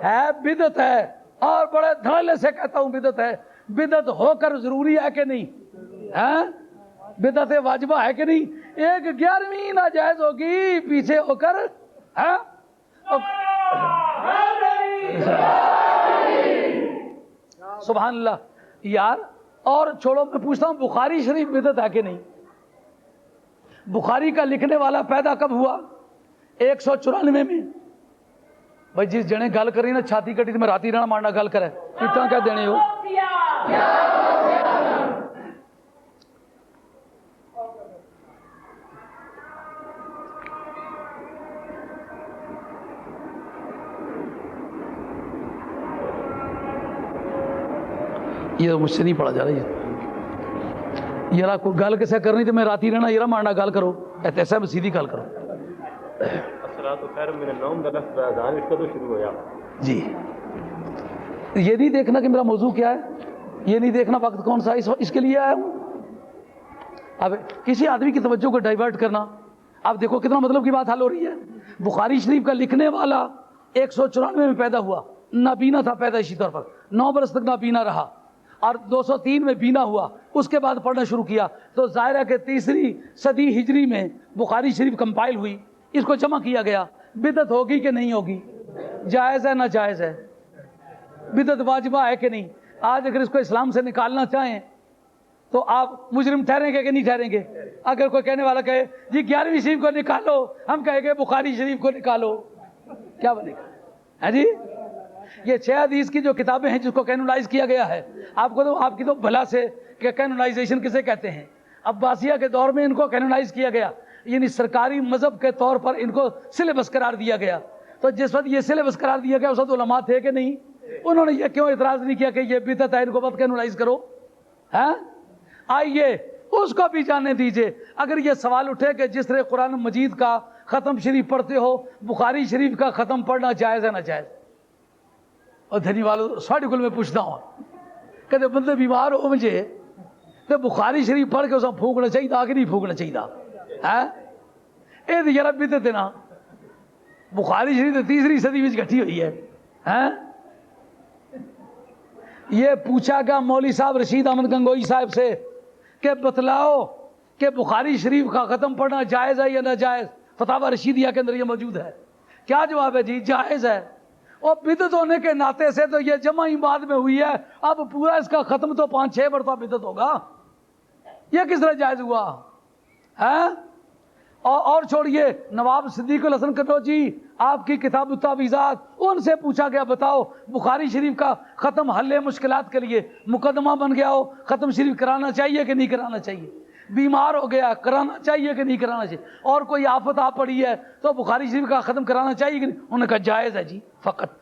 ہے بدعت ہے، اور بڑے دھڑلے سے کہتا ہوں بدعت ہے۔ بدعت ہو کر ضروری ہے کہ نہیں؟ بدعت واجبہ ہے کہ نہیں؟ ایک 11ویں ناجائز ہوگی پیچھے ہو کر. سبحان اللہ یار. اور چھوڑو, میں پوچھتا ہوں بخاری شریف بدعت ہے کہ نہیں؟ بخاری کا لکھنے والا پیدا کب ہوا؟ 194 میں. بھائی جس جنے گل کری نا چھاتی کٹی تو میں راتی رہنا مارنا گل کرے اتنا کیا دینے ہو. یہ مجھ سے نہیں پڑھا جا رہا ہے. یار کوئی گل کیسے کرنی تو میں راتی رہنا یار مارنا گل کرو ایسا میں سیدھی گل کرو. جی یہ نہیں دیکھنا کہ میرا موضوع کیا ہے, یہ نہیں دیکھنا وقت کون سا اس کے لیے آیا ہوں. اب کسی آدمی کی توجہ کو ڈائیورٹ کرنا, اب دیکھو کتنا مطلب کی بات حل ہو رہی ہے. بخاری شریف کا لکھنے والا 194 میں پیدا ہوا, نابینا تھا پیدائشی طور پر, 9 برس تک نابینا رہا اور 203 میں بینا ہوا, اس کے بعد پڑھنا شروع کیا. تو ظاہر ہے کہ 3ری صدی ہجری میں بخاری شریف کمپائل ہوئی, اس کو جمع کیا گیا. بدعت ہوگی کہ نہیں ہوگی؟ جائز ہے نہ جائز ہے؟ بدعت واجبہ ہے کہ نہیں؟ آج اگر اس کو اسلام سے نکالنا چاہیں تو آپ مجرم ٹھہریں گے کہ نہیں ٹھہریں گے؟ اگر کوئی کہنے والا کہے جی 11ویں شریف کو نکالو, ہم کہیں گے بخاری شریف کو نکالو, کیا بنے گا؟ ہے جی یہ 6 حدیث کی جو کتابیں ہیں جس کو کینونائز کیا گیا ہے, آپ کو تو آپ کی تو بھلا سے کہ کینونائزیشن کسے کہتے ہیں. عباسیہ کے دور میں ان کو کینونائز کیا گیا, یعنی سرکاری مذہب کے طور پر ان کو سلیبس قرار دیا گیا. تو جس وقت یہ سلیبس قرار دیا گیا اس وقت علماء تھے کہ نہیں؟ انہوں نے یہ کیوں اعتراض نہیں کیا کہ یہ بدعت ہے, ان کو مت کینونائز کرو؟ ہاں آئیے اس کو بھی جاننے دیجئے. اگر یہ سوال اٹھے کہ جس طرح قرآن مجید کا ختم شریف پڑھتے ہو بخاری شریف کا ختم پڑھنا جائز ہے نہ جائز؟ اور دھنی والوں ساڑھے کل میں پوچھتا ہوں کہ بندے بیمار ہو مجھے تو بخاری شریف پڑھ کے اسے پھونکنا چاہیے کہ نہیں پھونکنا چاہیے؟ یہ یار بدعت ہے نا. بخاری شریف تو 3ری صدی میں گٹھی ہوئی ہے. یہ پوچھا گیا مولوی صاحب رشید احمد گنگوئی صاحب سے کہ بتلاؤ کہ بخاری شریف کا ختم پڑھنا جائز ہے یا ناجائز؟ فتاوی رشیدیہ کے اندر یہ موجود ہے. کیا جواب ہے جی؟ جائز ہے. اور بدعت ہونے کے ناطے سے تو یہ جمع ہی بعد میں ہوئی ہے, اب پورا اس کا ختم تو 5-6 مرتبہ بدعت ہوگا. یہ کس طرح جائز ہوا ہے؟ اور چھوڑیے نواب صدیق الحسن کنوجی آپ کی کتاب التعویذات, ان سے پوچھا گیا بتاؤ بخاری شریف کا ختم حل مشکلات کے لیے مقدمہ بن گیا ہو, ختم شریف کرانا چاہیے کہ نہیں کرانا چاہیے؟ بیمار ہو گیا کرانا چاہیے کہ نہیں کرانا چاہیے؟ اور کوئی آفت آ پڑی ہے تو بخاری شریف کا ختم کرانا چاہیے کہ نہیں؟ انہوں نے کہا جائز ہے جی فقط.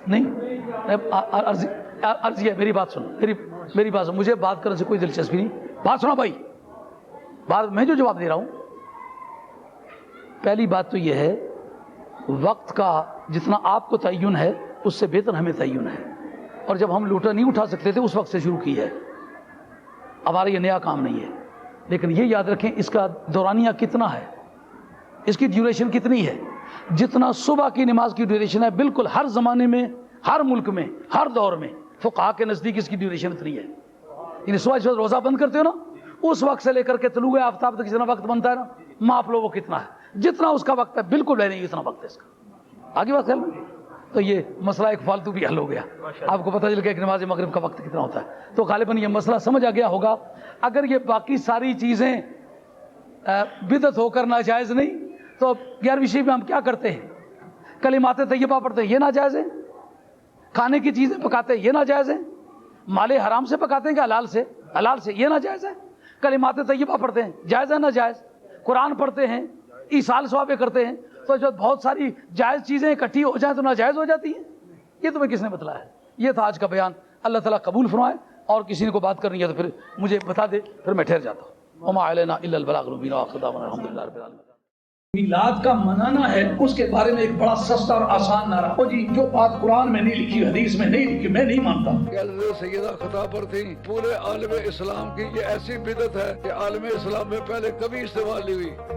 نہیں عرضی ہے, میری بات سنو, میری بات سنو, مجھے بات کرنے سے کوئی دلچسپی نہیں. بات سنو بھائی, بات میں جو جواب دے رہا ہوں, پہلی بات تو یہ ہے وقت کا جتنا آپ کو تعین ہے اس سے بہتر ہمیں تعین ہے, اور جب ہم لوٹا نہیں اٹھا سکتے تھے اس وقت سے شروع کی ہے. ہمارا یہ نیا کام نہیں ہے, لیکن یہ یاد رکھیں اس کا دورانیہ کتنا ہے, اس کی ڈیوریشن کتنی ہے. جتنا صبح کی نماز کی ڈیوریشن ہے بالکل ہر زمانے میں, ہر ملک میں, ہر دور میں فقہا کے نزدیک اس کی ڈیوریشن اتنی ہے. یعنی صبح جب روزہ بند کرتے ہو نا اس وقت سے لے کر کے طلوع آفتاب تک جتنا وقت بنتا ہے نا, ماپ لو وہ کتنا ہے, جتنا اس کا وقت ہے بالکل نہیں اتنا وقت ہے اس کا. آگے بات خیال میں تو یہ مسئلہ ایک فالتو بھی حل ہو گیا. آپ کو پتہ چل گیا کہ نماز مغرب کا وقت کتنا ہوتا ہے, تو غالباً یہ مسئلہ سمجھ آ گیا ہوگا. اگر یہ باقی ساری چیزیں بدعت ہو کر ناجائز نہیں تو 11ویں شریف میں ہم کیا کرتے ہیں؟ کلمات طیبہ پڑھتے ہیں, یہ ناجائز ہے. کھانے کی چیزیں پکاتے ہیں, یہ ناجائز ہے. مال حرام سے پکاتے ہیں کہ حلال سے؟ حلال سے, یہ ناجائز ہے. کلمات طیبہ پڑھتے ہیں, جائز ہے ناجائز؟ قرآن پڑھتے ہیں, ایصال ثوابیں کرتے ہیں, تو جب بہت ساری جائز چیزیں اکٹھی ہو جائیں تو ناجائز ہو جاتی ہیں. یہ تمہیں کس نے بتلایا ہے؟ یہ تھا آج کا بیان. اللہ تعالیٰ قبول فرمائے. اور کسی نے کو بات کرنی ہے تو پھر مجھے بتا دے, پھر میں ٹھہر جاتا ہوں. وما علینا الا البلاغ المبین وآخر دعوانا الحمدللہ رب العالمین. میلاد کا منانا ہے اس کے بارے میں ایک بڑا سستا اور آسان نعرہ, او جی جو بات قرآن میں نہیں لکھی حدیث میں نہیں لکھی میں نہیں مانتا. حضرت سیدہ خطا پر تھی پورے عالم اسلام کی یہ ایسی بدعت ہے کہ عالم اسلام میں پہلے کبھی استعمال نہیں ہوئی.